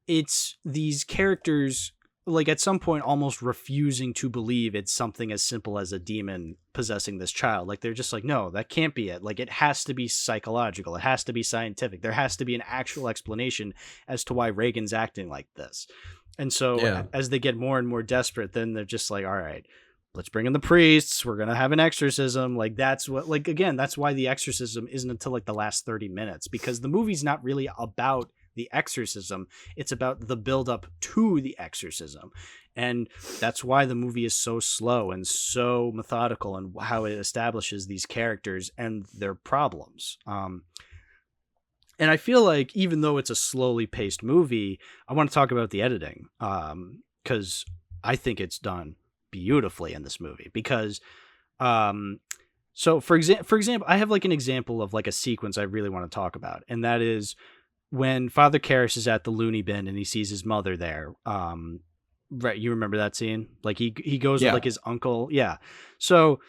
it's these characters like at some point almost refusing to believe it's something as simple as a demon possessing this child. Like they're just like, no, that can't be it. Like it has to be psychological. It has to be scientific. There has to be an actual explanation as to why Reagan's acting like this. And so as they get more and more desperate, then they're just like, all right, let's bring in the priests. We're going to have an exorcism. Like that's what, like, again, that's why the exorcism isn't until like the last 30 minutes, because the movie's not really about the exorcism. It's about the build up to the exorcism. And that's why the movie is so slow and so methodical, and how it establishes these characters and their problems. And I feel like even though it's a slowly paced movie, I want to talk about the editing, because I think it's done beautifully in this movie. Because so for example, I have like an example of like a sequence I really want to talk about, and that is when Father Karras is at the loony bin and he sees his mother there. Right, you remember that scene? Like he goes with like his uncle. Yeah. So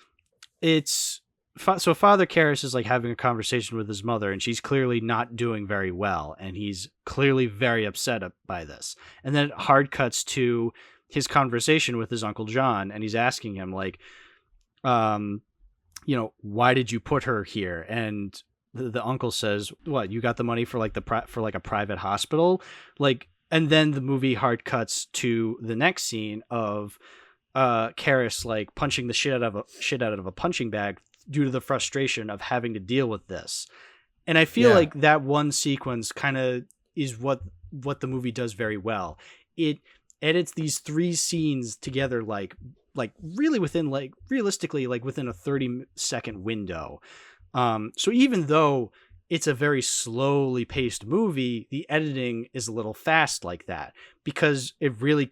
Father Karras is like having a conversation with his mother, and she's clearly not doing very well, and he's clearly very upset by this. And then it hard cuts to his conversation with his Uncle John, and he's asking him like, why did you put her here? And the uncle says, "What? You got the money for like for like a private hospital?" Like. And then the movie hard cuts to the next scene of Karras like punching the shit out of a punching bag due to the frustration of having to deal with this. And I feel like that one sequence kind of is what the movie does very well. It edits these three scenes together like really within like realistically like within a 30-second window. So even though it's a very slowly paced movie, the editing is a little fast like that, because it really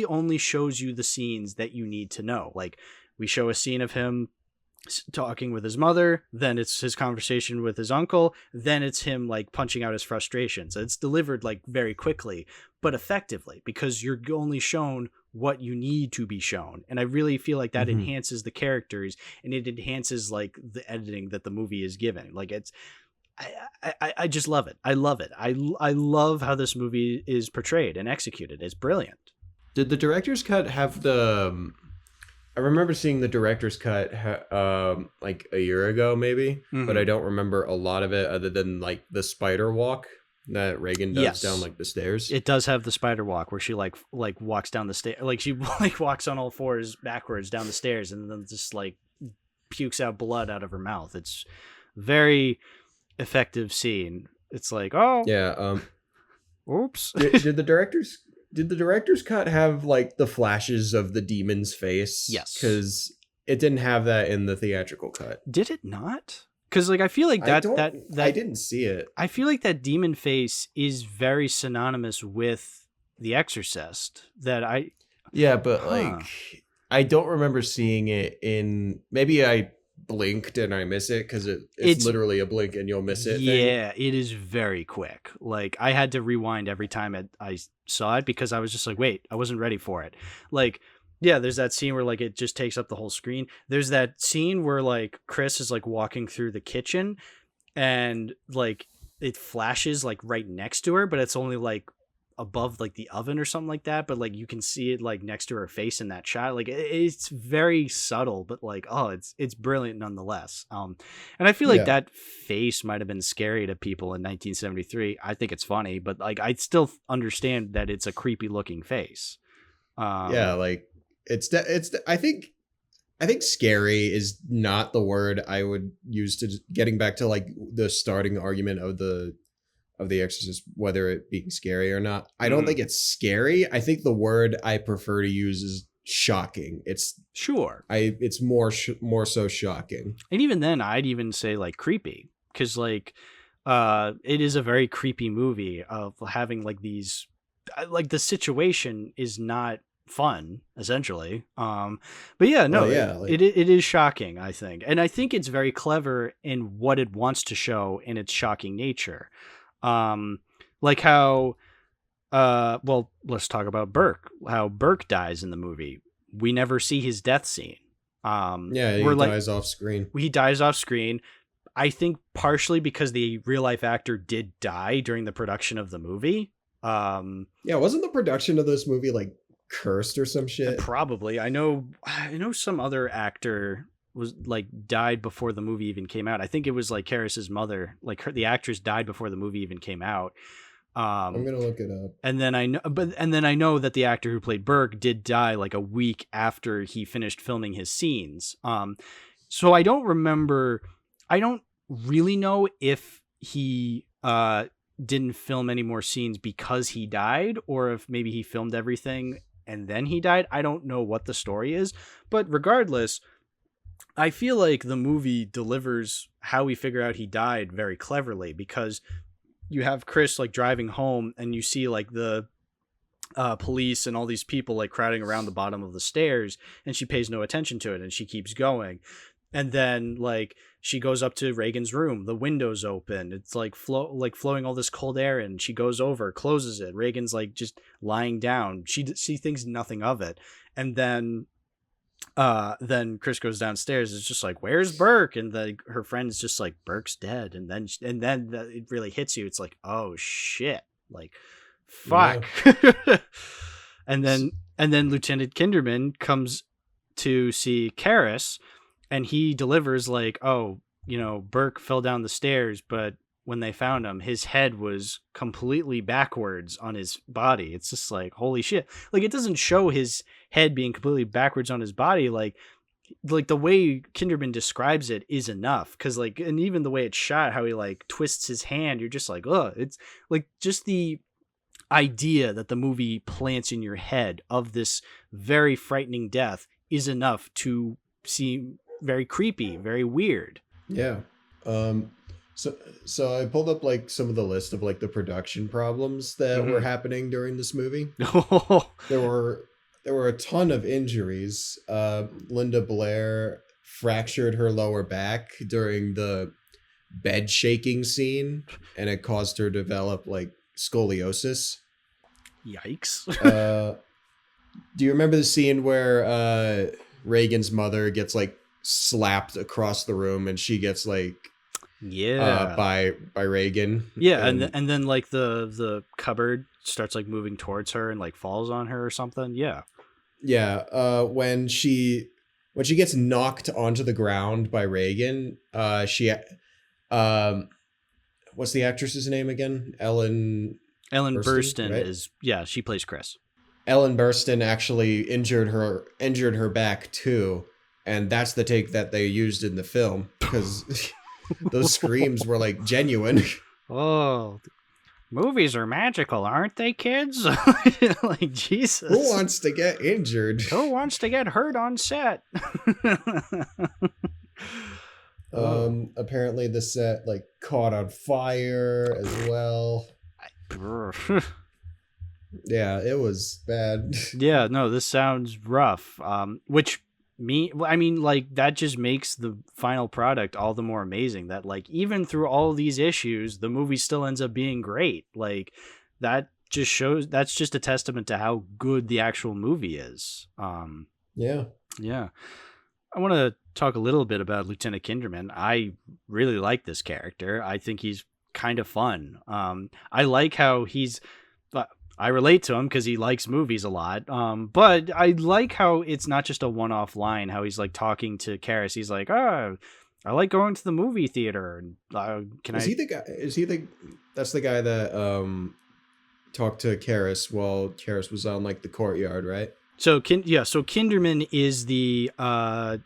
only shows you the scenes that you need to know. Like we show a scene of him talking with his mother, then it's his conversation with his uncle, then it's him like punching out his frustrations. It's delivered like very quickly, but effectively, because you're only shown what you need to be shown. And I really feel like that enhances the characters, and it enhances like the editing that the movie is given. Like I just love it. I love it. I love how this movie is portrayed and executed. It's brilliant. Did the director's cut have the I remember seeing the director's cut like a year ago maybe, but I don't remember a lot of it other than like the spider walk that Reagan does down like the stairs. It does have the spider walk where she like walks down the stairs, like she like walks on all fours backwards down the stairs and then just like pukes out blood out of her mouth. It's very effective scene. It's like, oh yeah, oops. Did the director's cut have like the flashes of the demon's face? Yes, because it didn't have that in the theatrical cut. Did it not? Because like I feel like that I didn't see it. I feel like that demon face is very synonymous with The Exorcist. But like I don't remember seeing it in. Maybe I blinked and I miss it because it's literally a blink and you'll miss it. Yeah, it is very quick. Like I had to rewind every time I saw it because I was just like, wait, I wasn't ready for it. Like. Yeah, there's that scene where like it just takes up the whole screen. There's that scene where like Chris is like walking through the kitchen and like it flashes like right next to her, but it's only like above like the oven or something like that. But like you can see it like next to her face in that shot. Like it's very subtle, but like it's brilliant nonetheless. And I feel like that face might have been scary to people in 1973. I think it's funny, but like I still understand that it's a creepy looking face. Like. I think scary is not the word I would use to getting back to like the starting argument of the Exorcist, whether it being scary or not. I don't think it's scary. I think the word I prefer to use is shocking. It's more so shocking. And even then I'd even say like creepy, because like it is a very creepy movie of having like these like the situation is not fun essentially, but yeah, no, it is shocking, I think, and I think it's very clever in what it wants to show in its shocking nature, like how let's talk about Burke, how Burke dies in the movie. We never see his death scene. He dies off screen. He dies off screen. I think partially because the real life actor did die during the production of the movie. Wasn't the production of this movie like cursed or some shit? Probably. I know some other actor was like died before the movie even came out. I think it was like Karras's mother, like the actress died before the movie even came out. I'm gonna look it up. And then I know that the actor who played Burke did die like a week after he finished filming his scenes. So I don't really know if he didn't film any more scenes because he died, or if maybe he filmed everything and then he died. I don't know what the story is, but regardless, I feel like the movie delivers how we figure out he died very cleverly, because you have Chris like driving home and you see like the police and all these people like crowding around the bottom of the stairs, and she pays no attention to it and she keeps going. And then like she goes up to Reagan's room, the window's open, it's like flowing all this cold air in. She goes over, closes it. Reagan's like just lying down. She thinks nothing of it. And then Chris goes downstairs. It's just like, where's Burke? And her friend's just like, Burke's dead. And then it really hits you. It's like, oh shit, like fuck. Yeah. and then Lieutenant Kinderman comes to see Karras, and he delivers like, oh, you know, Burke fell down the stairs, but when they found him, his head was completely backwards on his body. It's just like, holy shit. Like, it doesn't show his head being completely backwards on his body. Like the way Kinderman describes it is enough. Cause like, and even the way it's shot, how he like twists his hand, you're just like, oh, it's like just the idea that the movie plants in your head of this very frightening death is enough to seem very creepy, very weird. Yeah. So I pulled up like some of the list of like the production problems that were happening during this movie. There were a ton of injuries. Linda Blair fractured her lower back during the bed shaking scene, and it caused her to develop like scoliosis. Yikes. Do you remember the scene where Reagan's mother gets like slapped across the room and she gets like by Reagan? Yeah, and then like the cupboard starts like moving towards her and like falls on her or something. Yeah. When she gets knocked onto the ground by Reagan, she what's the actress's name again? Ellen Burstyn, right? is she plays Chris. Ellen Burstyn actually injured her back too, and that's the take that they used in the film, because those screams were like genuine. Oh, movies are magical, aren't they, kids? Like, Jesus. Who wants to get injured? Who wants to get hurt on set? Apparently the set like caught on fire as well. Yeah, it was bad. Yeah, no, this sounds rough. That just makes the final product all the more amazing, that like even through all these issues, the movie still ends up being great. Like that's just a testament to how good the actual movie is. Yeah. I want to talk a little bit about Lieutenant Kinderman. I really like this character. I think he's kind of fun. I like how I relate to him because he likes movies a lot. But I like how it's not just a one-off line, how he's like talking to Karras. He's like, I like going to the movie theater. He the guy? That's the guy that talked to Karras while Karras was on like the courtyard, right? So Kinderman is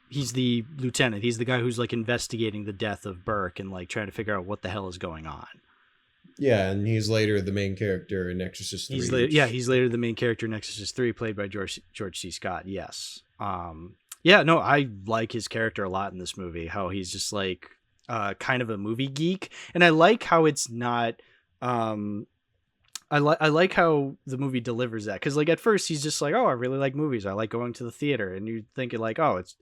he's the lieutenant. He's the guy who's like investigating the death of Burke and like trying to figure out what the hell is going on. Yeah, and he's later the main character in Exorcist 3. He's later the main character in Exorcist 3, played by George C. Scott. Yes. I like his character a lot in this movie. How he's just like kind of a movie geek, and I like how it's not. I like how the movie delivers that, because like at first he's just like, oh, I really like movies. I like going to the theater, and you think it like, oh, it's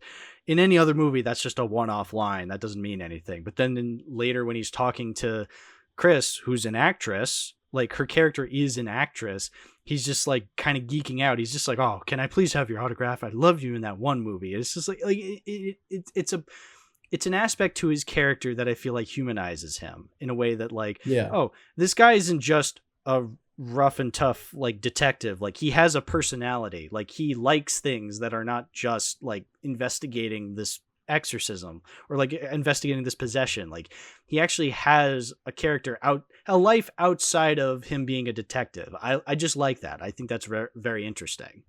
in any other movie that's just a one-off line that doesn't mean anything. But then later when he's talking to Chris, who's an actress, like her character is an actress, he's just like kind of geeking out. He's just like, oh, can I please have your autograph? I love you in that one movie. It's just like it's an aspect to his character that I feel like humanizes him in a way that like, oh, this guy isn't just a rough and tough like detective. Like he has a personality. Like he likes things that are not just like investigating this exorcism or like investigating this possession. Like he actually has a life outside of him being a detective. I just like that. I think that's very interesting.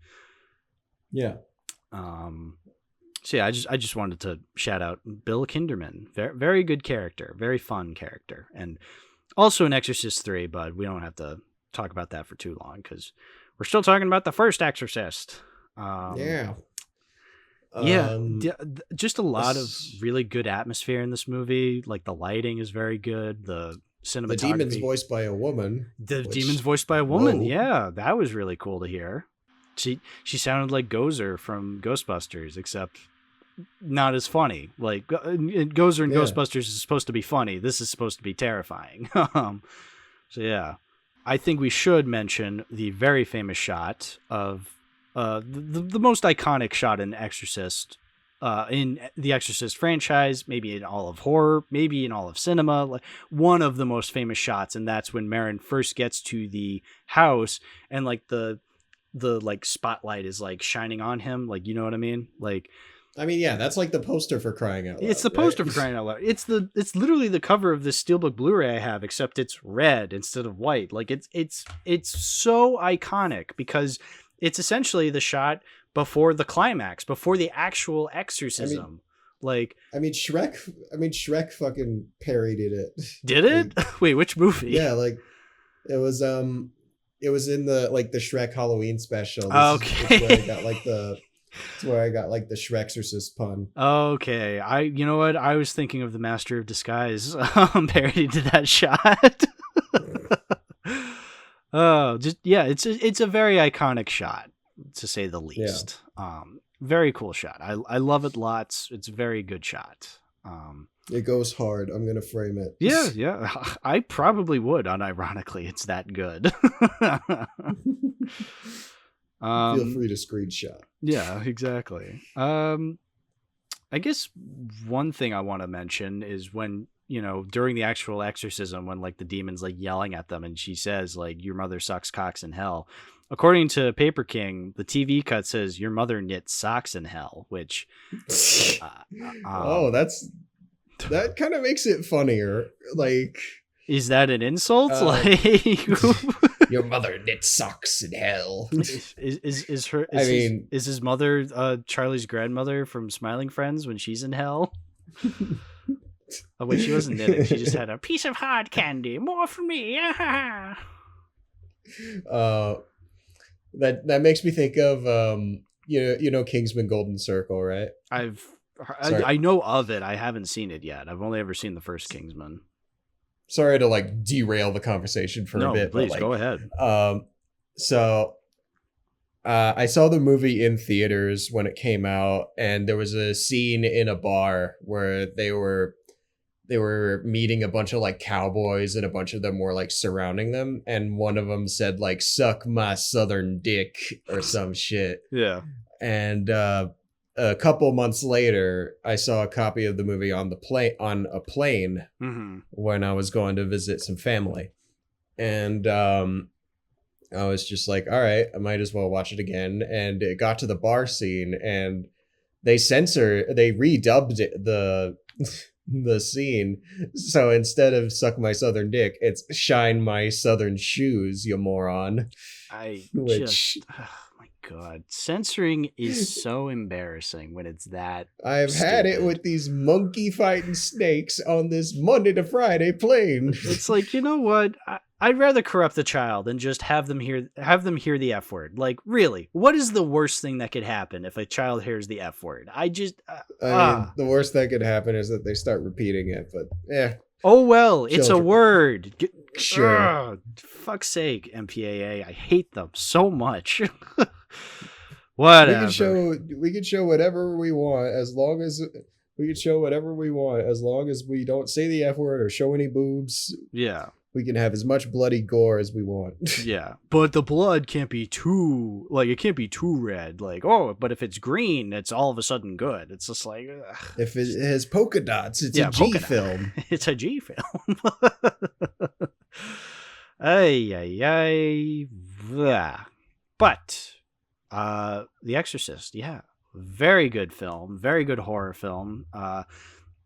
Yeah. So yeah, I just wanted to shout out Bill Kinderman. Very, very good character, very fun character. And Also in Exorcist 3, but we don't have to talk about that for too long because we're still talking about the first Exorcist. Yeah. Just a lot of really good atmosphere in this movie. Like the lighting is very good. The cinematography. The demon's voiced by a woman. Demon's voiced by a woman. Whoa. Yeah, that was really cool to hear. She sounded like Gozer from Ghostbusters, except not as funny. Like Gozer in Ghostbusters is supposed to be funny. This is supposed to be terrifying. So yeah, I think we should mention the very famous shot of the most iconic shot in Exorcist, in the Exorcist franchise, maybe in all of horror, maybe in all of cinema. Like one of the most famous shots, and that's when Marin first gets to the house, and like the like spotlight is like shining on him. Like, you know what I mean? Like, I mean, yeah, that's like the poster for Crying Out Loud. it's the poster for Crying Out Loud. It's literally the cover of this Steelbook Blu-ray I have, except it's red instead of white. Like it's so iconic because it's essentially the shot before the climax, before the actual exorcism. I mean, Shrek fucking parodied it. Did it? Like, wait, which movie? Yeah, like it was in the the Shrek Halloween special. Okay. That's where I got like the Shrexorcist pun. Okay, you know what? I was thinking of the Master of Disguise parody to that shot. Oh, it's a very iconic shot, to say the least. Yeah. Very cool shot. I love it lots. It's a very good shot. It goes hard. I'm gonna frame it. Yeah. I probably would, unironically. It's that good. Feel free to screenshot. Yeah, exactly. I guess one thing I want to mention is when, during the actual exorcism, when like the demon's like yelling at them and she says like, your mother sucks cocks in hell. According to Paper King, the TV cut says your mother knits socks in hell, which that kind of makes it funnier. Like, is that an insult? Like, your mother knits socks in hell. Is his mother Charlie's grandmother from Smiling Friends when she's in hell? Oh, wait, she wasn't knitting. She just had a piece of hard candy. More for me. That makes me think of Kingsman Golden Circle, right? I know of it. I haven't seen it yet. I've only ever seen the first Kingsman. Sorry to like derail the conversation for a bit. Please but, go ahead. I saw the movie in theaters when it came out, and there was a scene in a bar where they were meeting a bunch of like cowboys, and a bunch of them were like surrounding them, and one of them said like "suck my southern dick" or some shit. Yeah. And a couple months later, I saw a copy of the movie on a plane mm-hmm. when I was going to visit some family, and I was just like, all right, I might as well watch it again. And it got to the bar scene, and they redubbed the scene. So instead of "suck my southern dick," it's "shine my southern shoes, you moron." Oh my god, censoring is so embarrassing when it's that I've stupid. Had it with these monkey fighting snakes on this Monday to Friday plane. It's like, you know what? I'd rather corrupt the child than just have them hear the F word. Like, really, what is the worst thing that could happen if a child hears the F word? I mean, the worst that could happen is that they start repeating it, but yeah. Oh, well, it's a word. Sure. Fuck's sake, MPAA. I hate them so much. Whatever. We can show whatever we want as long as we don't say the F word or show any boobs. Yeah. We can have as much bloody gore as we want. Yeah. But the blood can't be too, like, it can't be too red. Like, but if it's green, it's all of a sudden good. It's just like, ugh. If it has polka dots, it's a G film. It's a G film. Ay. But The Exorcist, yeah. Very good film. Very good horror film.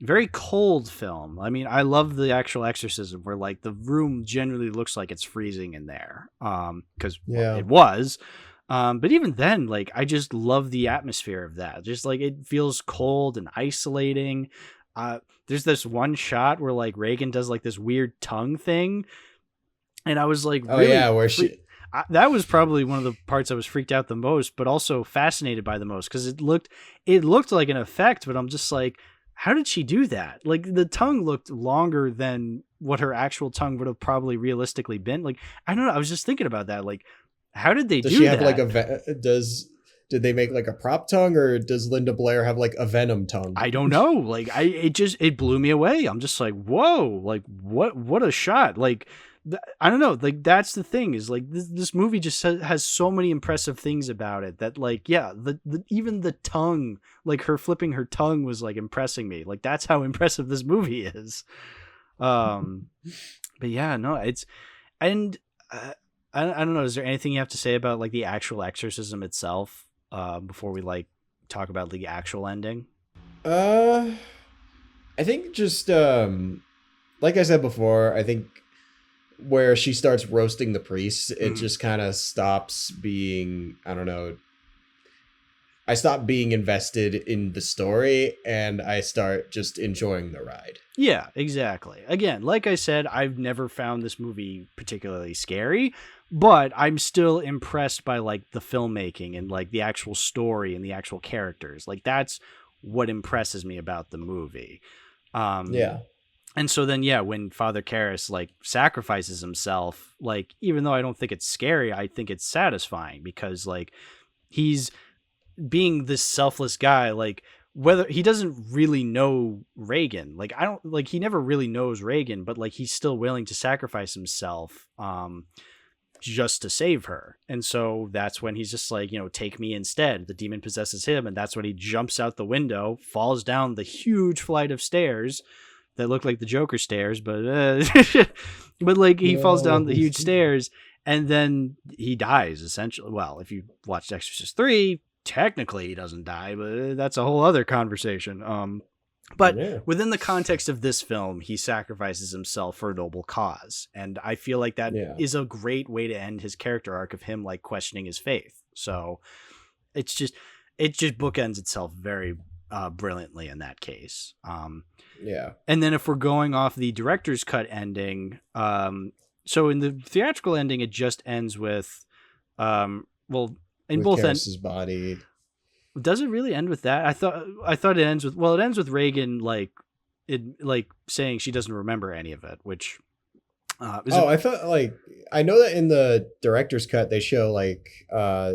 Very cold film. I mean, I love the actual exorcism where like the room generally looks like it's freezing in there. Because it was. But even then, like, I just love the atmosphere of that. Just like it feels cold and isolating. there's this one shot where like Reagan does like this weird tongue thing, and I was like, Oh really yeah, where she that was probably one of the parts I was freaked out the most, but also fascinated by the most, because it looked like an effect, but I'm just like, how did she do that? Like the tongue looked longer than what her actual tongue would have probably realistically been. Like, I don't know. I was just thinking about that. Like, how did they does do she have that? like did they make like a prop tongue, or does Linda Blair have like a venom tongue? I don't know. Like it blew me away. I'm just like, whoa, like what a shot. Like, I don't know. Like, that's the thing, is like this movie just has so many impressive things about it that, like, yeah, the even the tongue, like her flipping her tongue was like impressing me. Like, that's how impressive this movie is. But yeah, no, it's, and I don't know. Is there anything you have to say about like the actual exorcism itself before we like talk about the actual ending? I think just like I said before, I think where she starts roasting the priests, it just kind of stops being, I don't know, I stop being invested in the story and I start just enjoying the ride. Yeah, exactly. Again, like I said, I've never found this movie particularly scary, but I'm still impressed by like the filmmaking and like the actual story and the actual characters. Like, that's what impresses me about the movie. Yeah. And so then, yeah, when Father Karras like sacrifices himself, like, even though I don't think it's scary, I think it's satisfying, because like he's being this selfless guy, like, whether he doesn't really know Reagan, like, I don't, like, he never really knows Reagan, but like he's still willing to sacrifice himself just to save her. And so that's when he's just like, take me instead. The demon possesses him, and that's when he jumps out the window, falls down the huge flight of stairs that look like the Joker stairs, but but like he falls down the huge stairs, and then he dies essentially. Well, if you watched Exorcist 3, technically he doesn't die, but that's a whole other conversation. But within the context of this film, he sacrifices himself for a noble cause, and I feel like that is a great way to end his character arc of him like questioning his faith. So it just bookends itself very brilliantly in that case. And then if we're going off the director's cut ending, so in the theatrical ending, it just ends with, in with both ends, body. Does it really end with that? I thought it ends with, it ends with Reagan like saying she doesn't remember any of it, which I thought, like, I know that in the director's cut they show like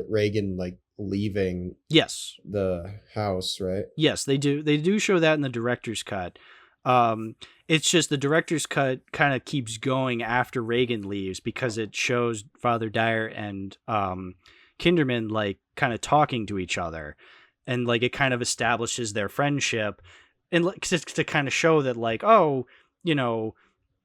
Reagan like leaving the house, right? Yes, they do show that in the director's cut. It's just the director's cut kind of keeps going after Reagan leaves, because it shows Father Dyer and Kinderman like kind of talking to each other, and like it kind of establishes their friendship, and like to kind of show that like, oh,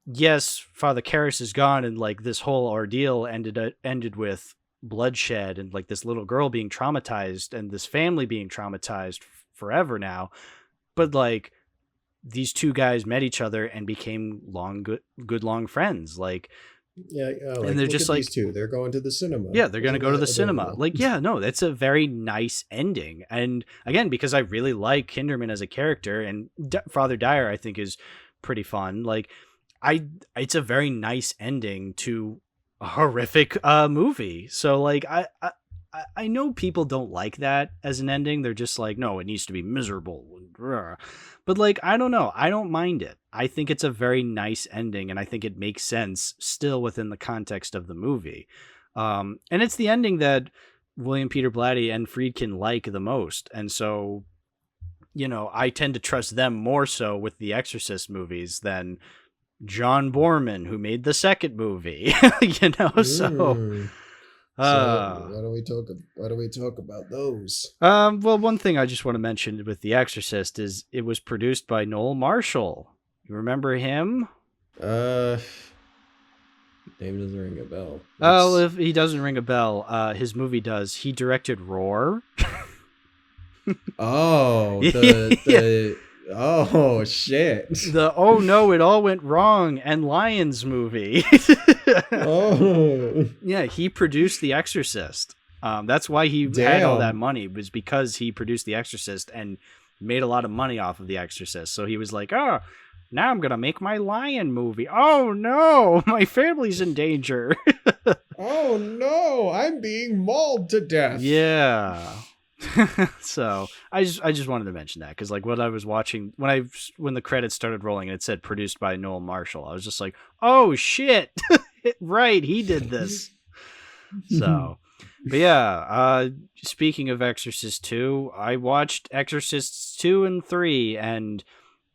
yes, Father Karras is gone, and like this whole ordeal ended with bloodshed and like this little girl being traumatized and this family being traumatized forever now, but like these two guys met each other and became good long friends, like, and they're just like, these two, they're going to the cinema. Yeah, they're going to go to the cinema. Like, yeah, no, that's a very nice ending. And again, because I really like Kinderman as a character, and Father Dyer I think is pretty fun, like it's a very nice ending to a horrific movie. So like I know people don't like that as an ending. They're just like, no, it needs to be miserable. But like, I don't know. I don't mind it. I think it's a very nice ending, and I think it makes sense still within the context of the movie. And it's the ending that William Peter Blatty and Friedkin like the most. And so, I tend to trust them more so with the Exorcist movies than John Borman, who made the second movie. So why don't we talk about those? Well, one thing I just want to mention with The Exorcist is it was produced by Noel Marshall. You remember him? Name doesn't ring a bell. Oh, if he doesn't ring a bell, his movie does. He directed Roar. Oh, oh shit. The Oh No, It All Went Wrong and Lions movie. Oh. Yeah, he produced The Exorcist. That's why he had all that money, was because he produced The Exorcist, and made a lot of money off of The Exorcist. So he was like, oh, now I'm going to make my lion movie. Oh, no, my family's in danger. Oh, no, I'm being mauled to death. Yeah. So I just wanted to mention that because like what I was watching when the credits started rolling and it said produced by Noel Marshall, I was just like, oh shit, right, he did this. So, but yeah, speaking of Exorcist 2, I watched Exorcists 2 and 3, and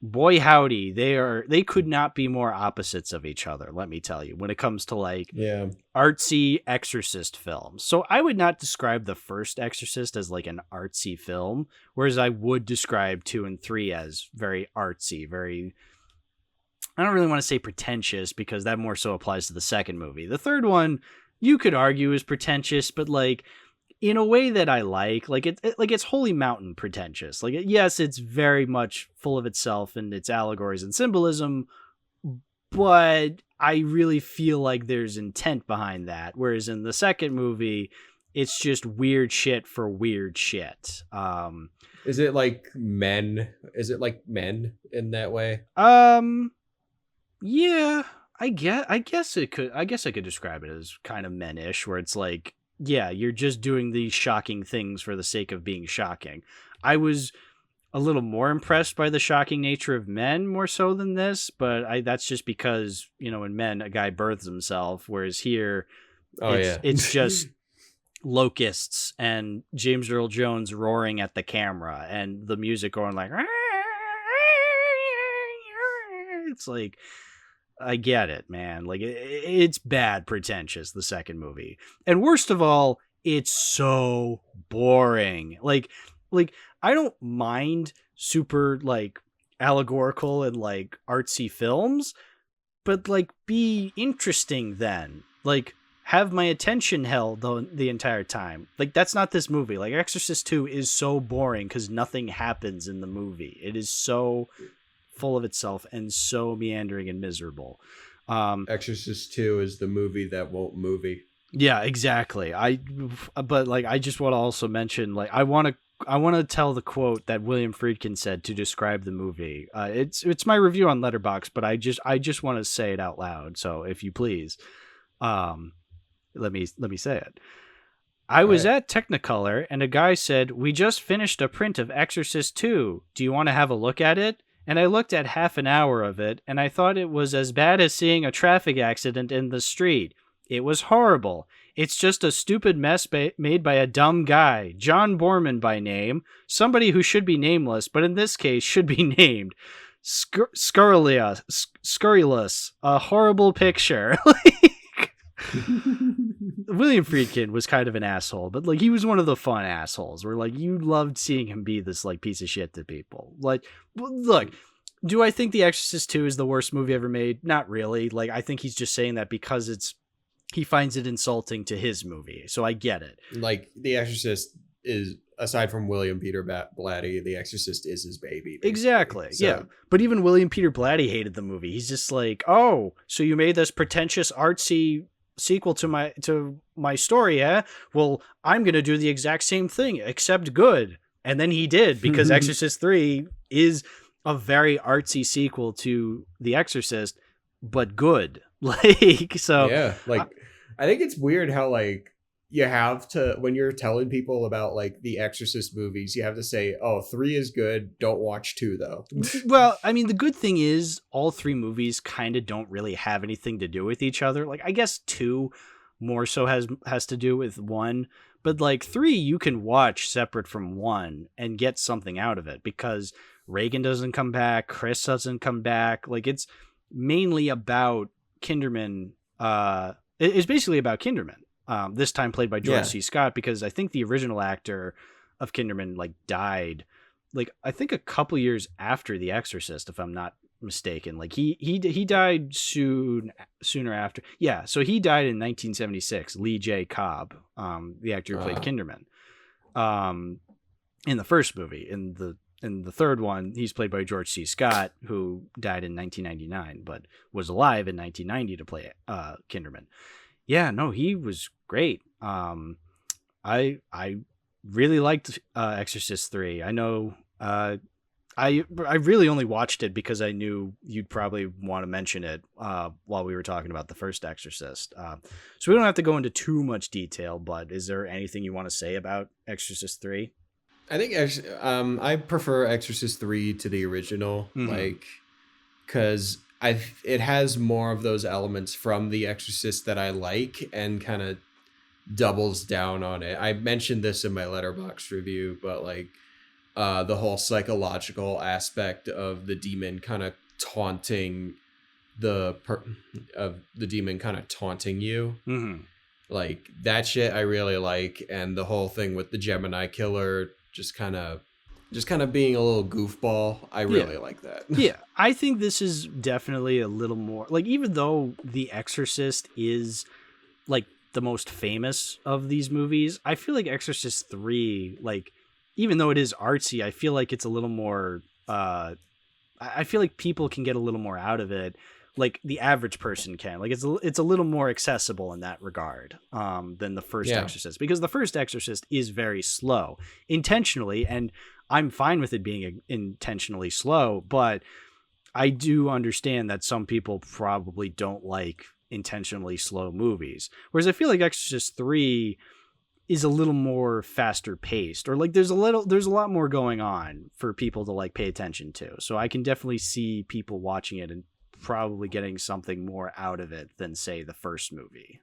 boy howdy, they could not be more opposites of each other, let me tell you, when it comes to like artsy exorcist films. So I would not describe the first Exorcist as like an artsy film, whereas I would describe 2 and 3 as very artsy, very, I don't really want to say pretentious because that more so applies to the second movie. The third one you could argue is pretentious, but like in a way that I like it's Holy Mountain pretentious. Like, yes, it's very much full of itself and its allegories and symbolism, but I really feel like there's intent behind that. Whereas in the second movie, it's just weird shit for weird shit. Is it like men? Is it like men in that way? Yeah, I guess I could describe it as kind of men-ish, where it's like, yeah, you're just doing these shocking things for the sake of being shocking. I was a little more impressed by the shocking nature of Men more so than this, but that's just because, you know, in Men, a guy births himself, whereas here, it's just locusts and James Earl Jones roaring at the camera and the music going like, it's like, I get it, man. Like it's bad pretentious, the second movie. And worst of all, it's so boring. Like I don't mind super like allegorical and like artsy films, but like be interesting then. Like have my attention held the entire time. Like that's not this movie. Like Exorcist 2 is so boring cuz nothing happens in the movie. It is so full of itself and so meandering and miserable. Exorcist 2 is the movie that won't movie. Yeah, exactly. But like I just want to also mention, like I want to tell the quote that William Friedkin said to describe the movie. It's my review on Letterboxd, but I just want to say it out loud. So if you please, let me say it. I was at Technicolor and a guy said, "We just finished a print of Exorcist 2. Do you want to have a look at it?" And I looked at half an hour of it, and I thought it was as bad as seeing a traffic accident in the street. It was horrible. It's just a stupid mess made by a dumb guy, John Borman by name, somebody who should be nameless, but in this case should be named. Scurrilous, a horrible picture. William Friedkin was kind of an asshole, but like he was one of the fun assholes where like you loved seeing him be this like piece of shit to people. Like, look, do I think The Exorcist 2 is the worst movie ever made? Not really. Like, I think he's just saying that because he finds it insulting to his movie. So I get it. Like The Exorcist is, aside from William Peter Blatty, The Exorcist is his baby. Basically. Exactly. So. Yeah. But even William Peter Blatty hated the movie. He's just like, oh, so you made this pretentious artsy sequel to my story, eh? Well, I'm gonna do the exact same thing except good. And then he did, because Exorcist 3 is a very artsy sequel to The Exorcist, but good. Like, so yeah, like I think it's weird how like you have to, when you're telling people about like the Exorcist movies, you have to say, oh, 3 is good, don't watch 2 though. Well, I mean, the good thing is all 3 movies kind of don't really have anything to do with each other. Like, I guess 2 more so has to do with 1, but like 3 you can watch separate from 1 and get something out of it, because Reagan doesn't come back, Chris doesn't come back. Like, it's mainly about Kinderman. It's basically about Kinderman. This time played by George C. Scott, because I think the original actor of Kinderman like died, like I think a couple years after The Exorcist, if I'm not mistaken. Like he died sooner after. Yeah, so he died in 1976. Lee J. Cobb, the actor who played Kinderman, in the first movie. In the third one, he's played by George C. Scott, who died in 1999, but was alive in 1990 to play Kinderman. Yeah, no, he was great. I really liked Exorcist 3. I know I really only watched it because I knew you'd probably want to mention it while we were talking about the first Exorcist. So we don't have to go into too much detail, but is there anything you want to say about Exorcist 3? I think I prefer Exorcist 3 to the original, because it has more of those elements from The Exorcist that I like and kind of doubles down on it. I mentioned this in my Letterboxd review, but like the whole psychological aspect of the demon kind of taunting you. Like that shit I really like, and the whole thing with the Gemini killer just kind of being a little goofball. I really like that. Yeah, I think this is definitely a little more like, even though The Exorcist is like the most famous of these movies, I feel like Exorcist 3, like, even though it is artsy, I feel like it's a little more I feel like people can get a little more out of it, like the average person can. Like it's a little more accessible in that regard than the first Exorcist, because the first Exorcist is very slow intentionally, and I'm fine with it being intentionally slow, but I do understand that some people probably don't like intentionally slow movies. Whereas I feel like Exorcist 3 is a little more faster paced, or like there's a lot more going on for people to like pay attention to. So I can definitely see people watching it and probably getting something more out of it than, say, the first movie.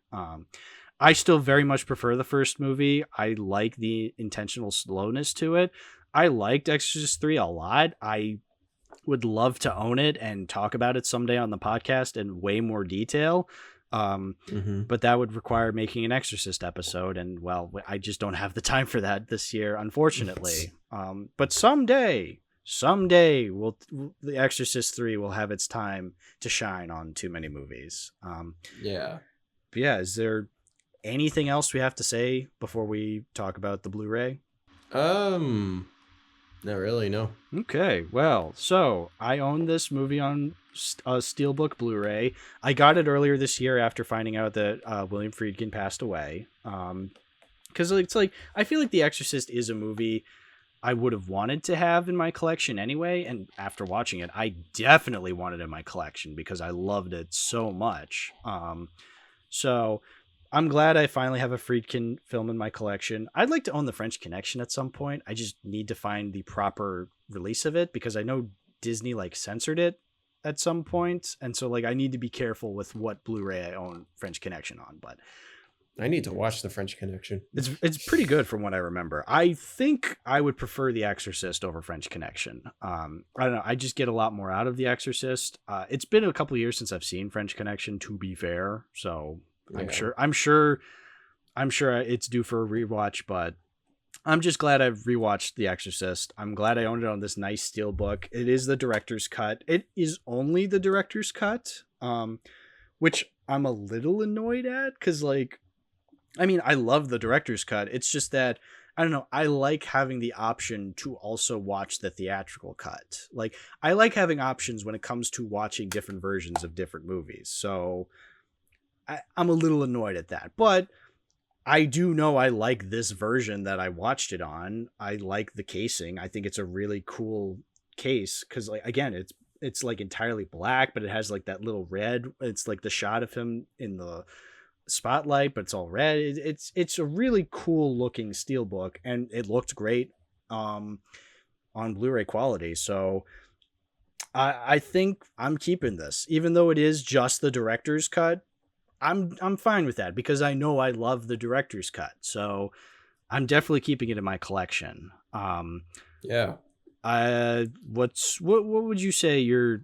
I still very much prefer the first movie. I like the intentional slowness to it. I liked Exorcist 3 a lot. I would love to own it and talk about it someday on the podcast in way more detail. But that would require making an Exorcist episode, and well, I just don't have the time for that this year, unfortunately. But someday The Exorcist 3 will have its time to shine on Too Many Movies. But yeah, is there anything else we have to say before we talk about the Blu-ray? Not really, no. Okay, well, so I own this movie on a Steelbook Blu-ray. I got it earlier this year after finding out that William Friedkin passed away. Because it's like, I feel like The Exorcist is a movie I would have wanted to have in my collection anyway, and after watching it, I definitely wanted it in my collection because I loved it so much. So I'm glad I finally have a Friedkin film in my collection. I'd like to own The French Connection at some point. I just need to find the proper release of it, because I know Disney like censored it at some point, and so like I need to be careful with what Blu-ray I own French Connection on. But I need to watch The French Connection. It's pretty good from what I remember. I think I would prefer The Exorcist over French Connection. I don't know. I just get a lot more out of The Exorcist. It's been a couple of years since I've seen French Connection, to be fair. So yeah. I'm sure it's due for a rewatch, but I'm just glad I've rewatched The Exorcist. I'm glad I owned it on this nice steelbook. It is the director's cut. It is only the director's cut, which I'm a little annoyed at, because like, I mean, I love the director's cut. It's just that, I don't know, I like having the option to also watch the theatrical cut. Like, I like having options when it comes to watching different versions of different movies. So I'm a little annoyed at that. But I do know I like this version that I watched it on. I like the casing. I think it's a really cool case because, like, again, it's like entirely black, but it has like that little red. It's like the shot of him in the spotlight, but it's all red. It's a really cool looking steelbook, and it looked great on Blu-ray quality. So I think I'm keeping this, even though it is just the director's cut. I'm fine with that because I know I love the director's cut. So I'm definitely keeping it in my collection. Yeah. What would you say your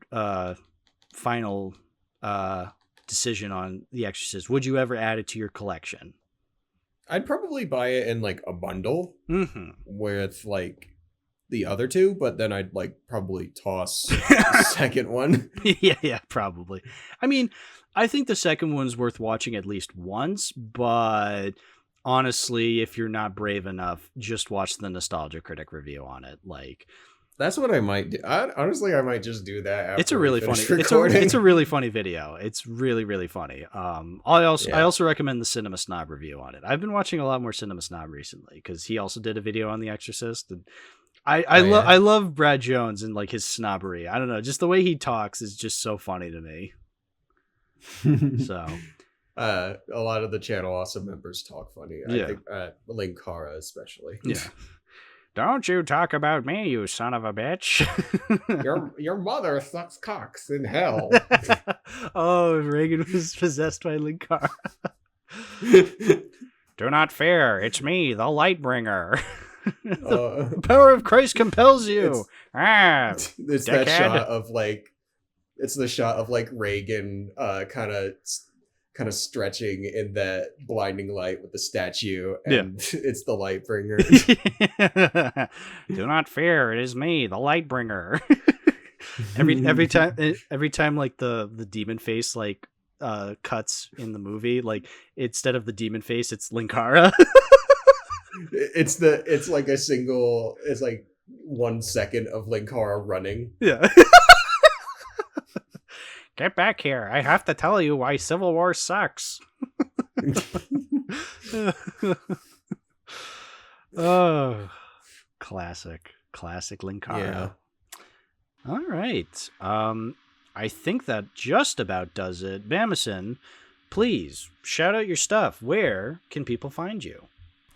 final decision on The Exorcist? Would you ever add it to your collection? I'd probably buy it in like a bundle with like the other two, but then I'd like probably toss the second one. Yeah, probably. I mean, I think the second one's worth watching at least once, but honestly, if you're not brave enough, just watch the Nostalgia Critic review on it. Like, that's what I might do. Honestly, I might just do that. After it's a really funny. It's a really funny video. It's really, really funny. I also recommend the Cinema Snob review on it. I've been watching a lot more Cinema Snob recently because he also did a video on The Exorcist, and I love Brad Jones and like his snobbery. I don't know, just the way he talks is just so funny to me. So a lot of the channel also members talk funny. I think Linkara especially. Yeah. Don't you talk about me, you son of a bitch. Your mother sucks cocks in hell. Oh, Reagan was possessed by Linkara. Do not fear, it's me, the Lightbringer. The power of Christ compels you. It's that shot of like, it's the shot of like Reagan kind of stretching in that blinding light with the statue, and it's the Lightbringer. Do not fear, it is me, the Lightbringer. every time like the demon face like cuts in the movie, like instead of the demon face, it's Linkara. It's like 1 second of Linkara running. Yeah. Get back here. I have to tell you why Civil War sucks. Oh, classic Linkara. Yeah. All right. I think that just about does it. Bamason, please shout out your stuff. Where can people find you?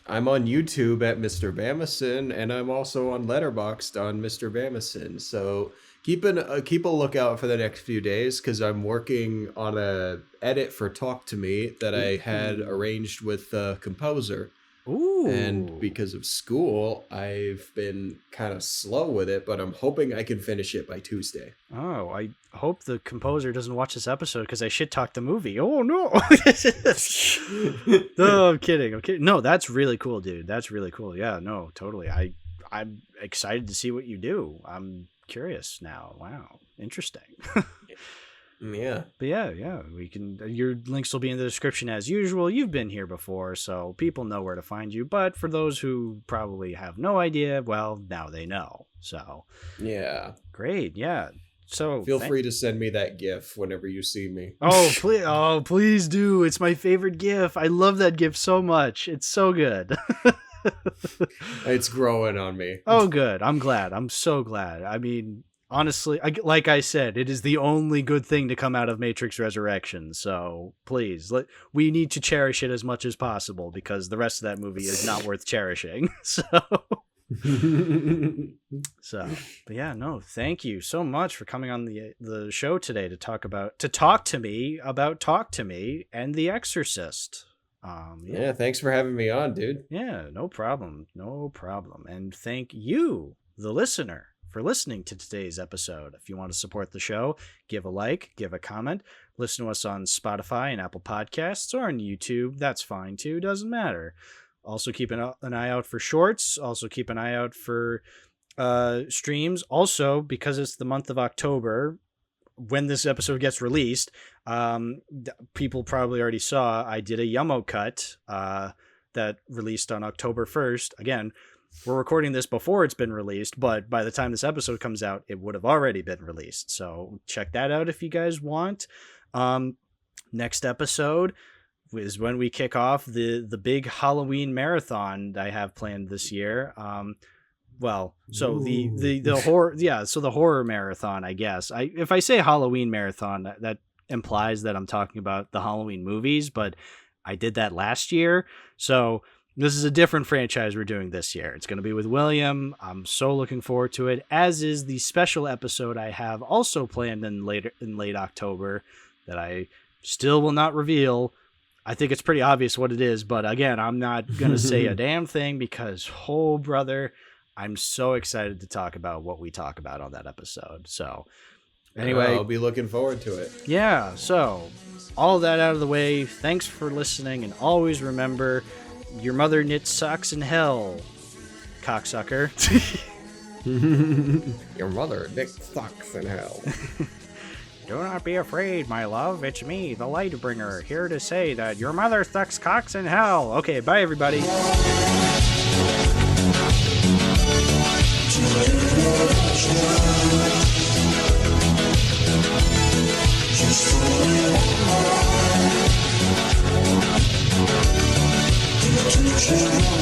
I'm on YouTube at Mr. Bamason, and I'm also on Letterboxd on Mr. Bamason. So keep a lookout for the next few days, because I'm working on a edit for Talk to Me that I had arranged with the composer. Ooh. And because of school, I've been kind of slow with it, but I'm hoping I can finish it by Tuesday. Oh, I hope the composer doesn't watch this episode because I shit talked the movie. Oh, no. No, I'm kidding. No, that's really cool, dude. That's really cool. Yeah, no, totally. I'm excited to see what you do. I'm curious now. Wow. Interesting. Yeah. But yeah, we can. Your links will be in the description as usual. You've been here before, so people know where to find you. But for those who probably have no idea, well, now they know. So yeah, great. Yeah. So feel free to send me that GIF whenever you see me. Oh please! Oh please do. It's my favorite GIF. I love that GIF so much. It's so good. It's growing on me. Oh, good. I'm glad. I'm so glad. I mean, honestly, like I said, it is the only good thing to come out of Matrix Resurrection. So please, we need to cherish it as much as possible, because the rest of that movie is not worth cherishing. But yeah, no, thank you so much for coming on the show today to talk to me about Talk to Me and The Exorcist. Yeah, thanks for having me on, dude. Yeah, no problem. And thank you, the listener, for listening to today's episode. If you want to support the show, give a like, give a comment, listen to us on Spotify and Apple Podcasts, or on YouTube. That's fine too, doesn't matter. Also keep an eye out for shorts. Also keep an eye out for streams. Also, because it's the month of October, when this episode gets released, people probably already saw I did a Yummo cut that released on October 1st. Again, we're recording this before it's been released, but by the time this episode comes out, it would have already been released. So check that out if you guys want. Next episode is when we kick off the big Halloween marathon I have planned this year. So the horror, so the horror marathon, I guess. If I say Halloween marathon, that implies that I'm talking about the Halloween movies, but I did that last year. So this is a different franchise we're doing this year. It's going to be with William. I'm so looking forward to it, as is the special episode I have also planned in late October that I still will not reveal. I think it's pretty obvious what it is, but again, I'm not going to say a damn thing, because, oh, brother, I'm so excited to talk about what we talk about on that episode. So anyway, I'll be looking forward to it. Yeah. So all that out of the way. Thanks for listening. And always remember, your mother knits socks in hell, cocksucker. Your mother knits socks in hell. Do not be afraid, my love. It's me, the Lightbringer, here to say that your mother sucks cocks in hell. Okay, bye, everybody. Just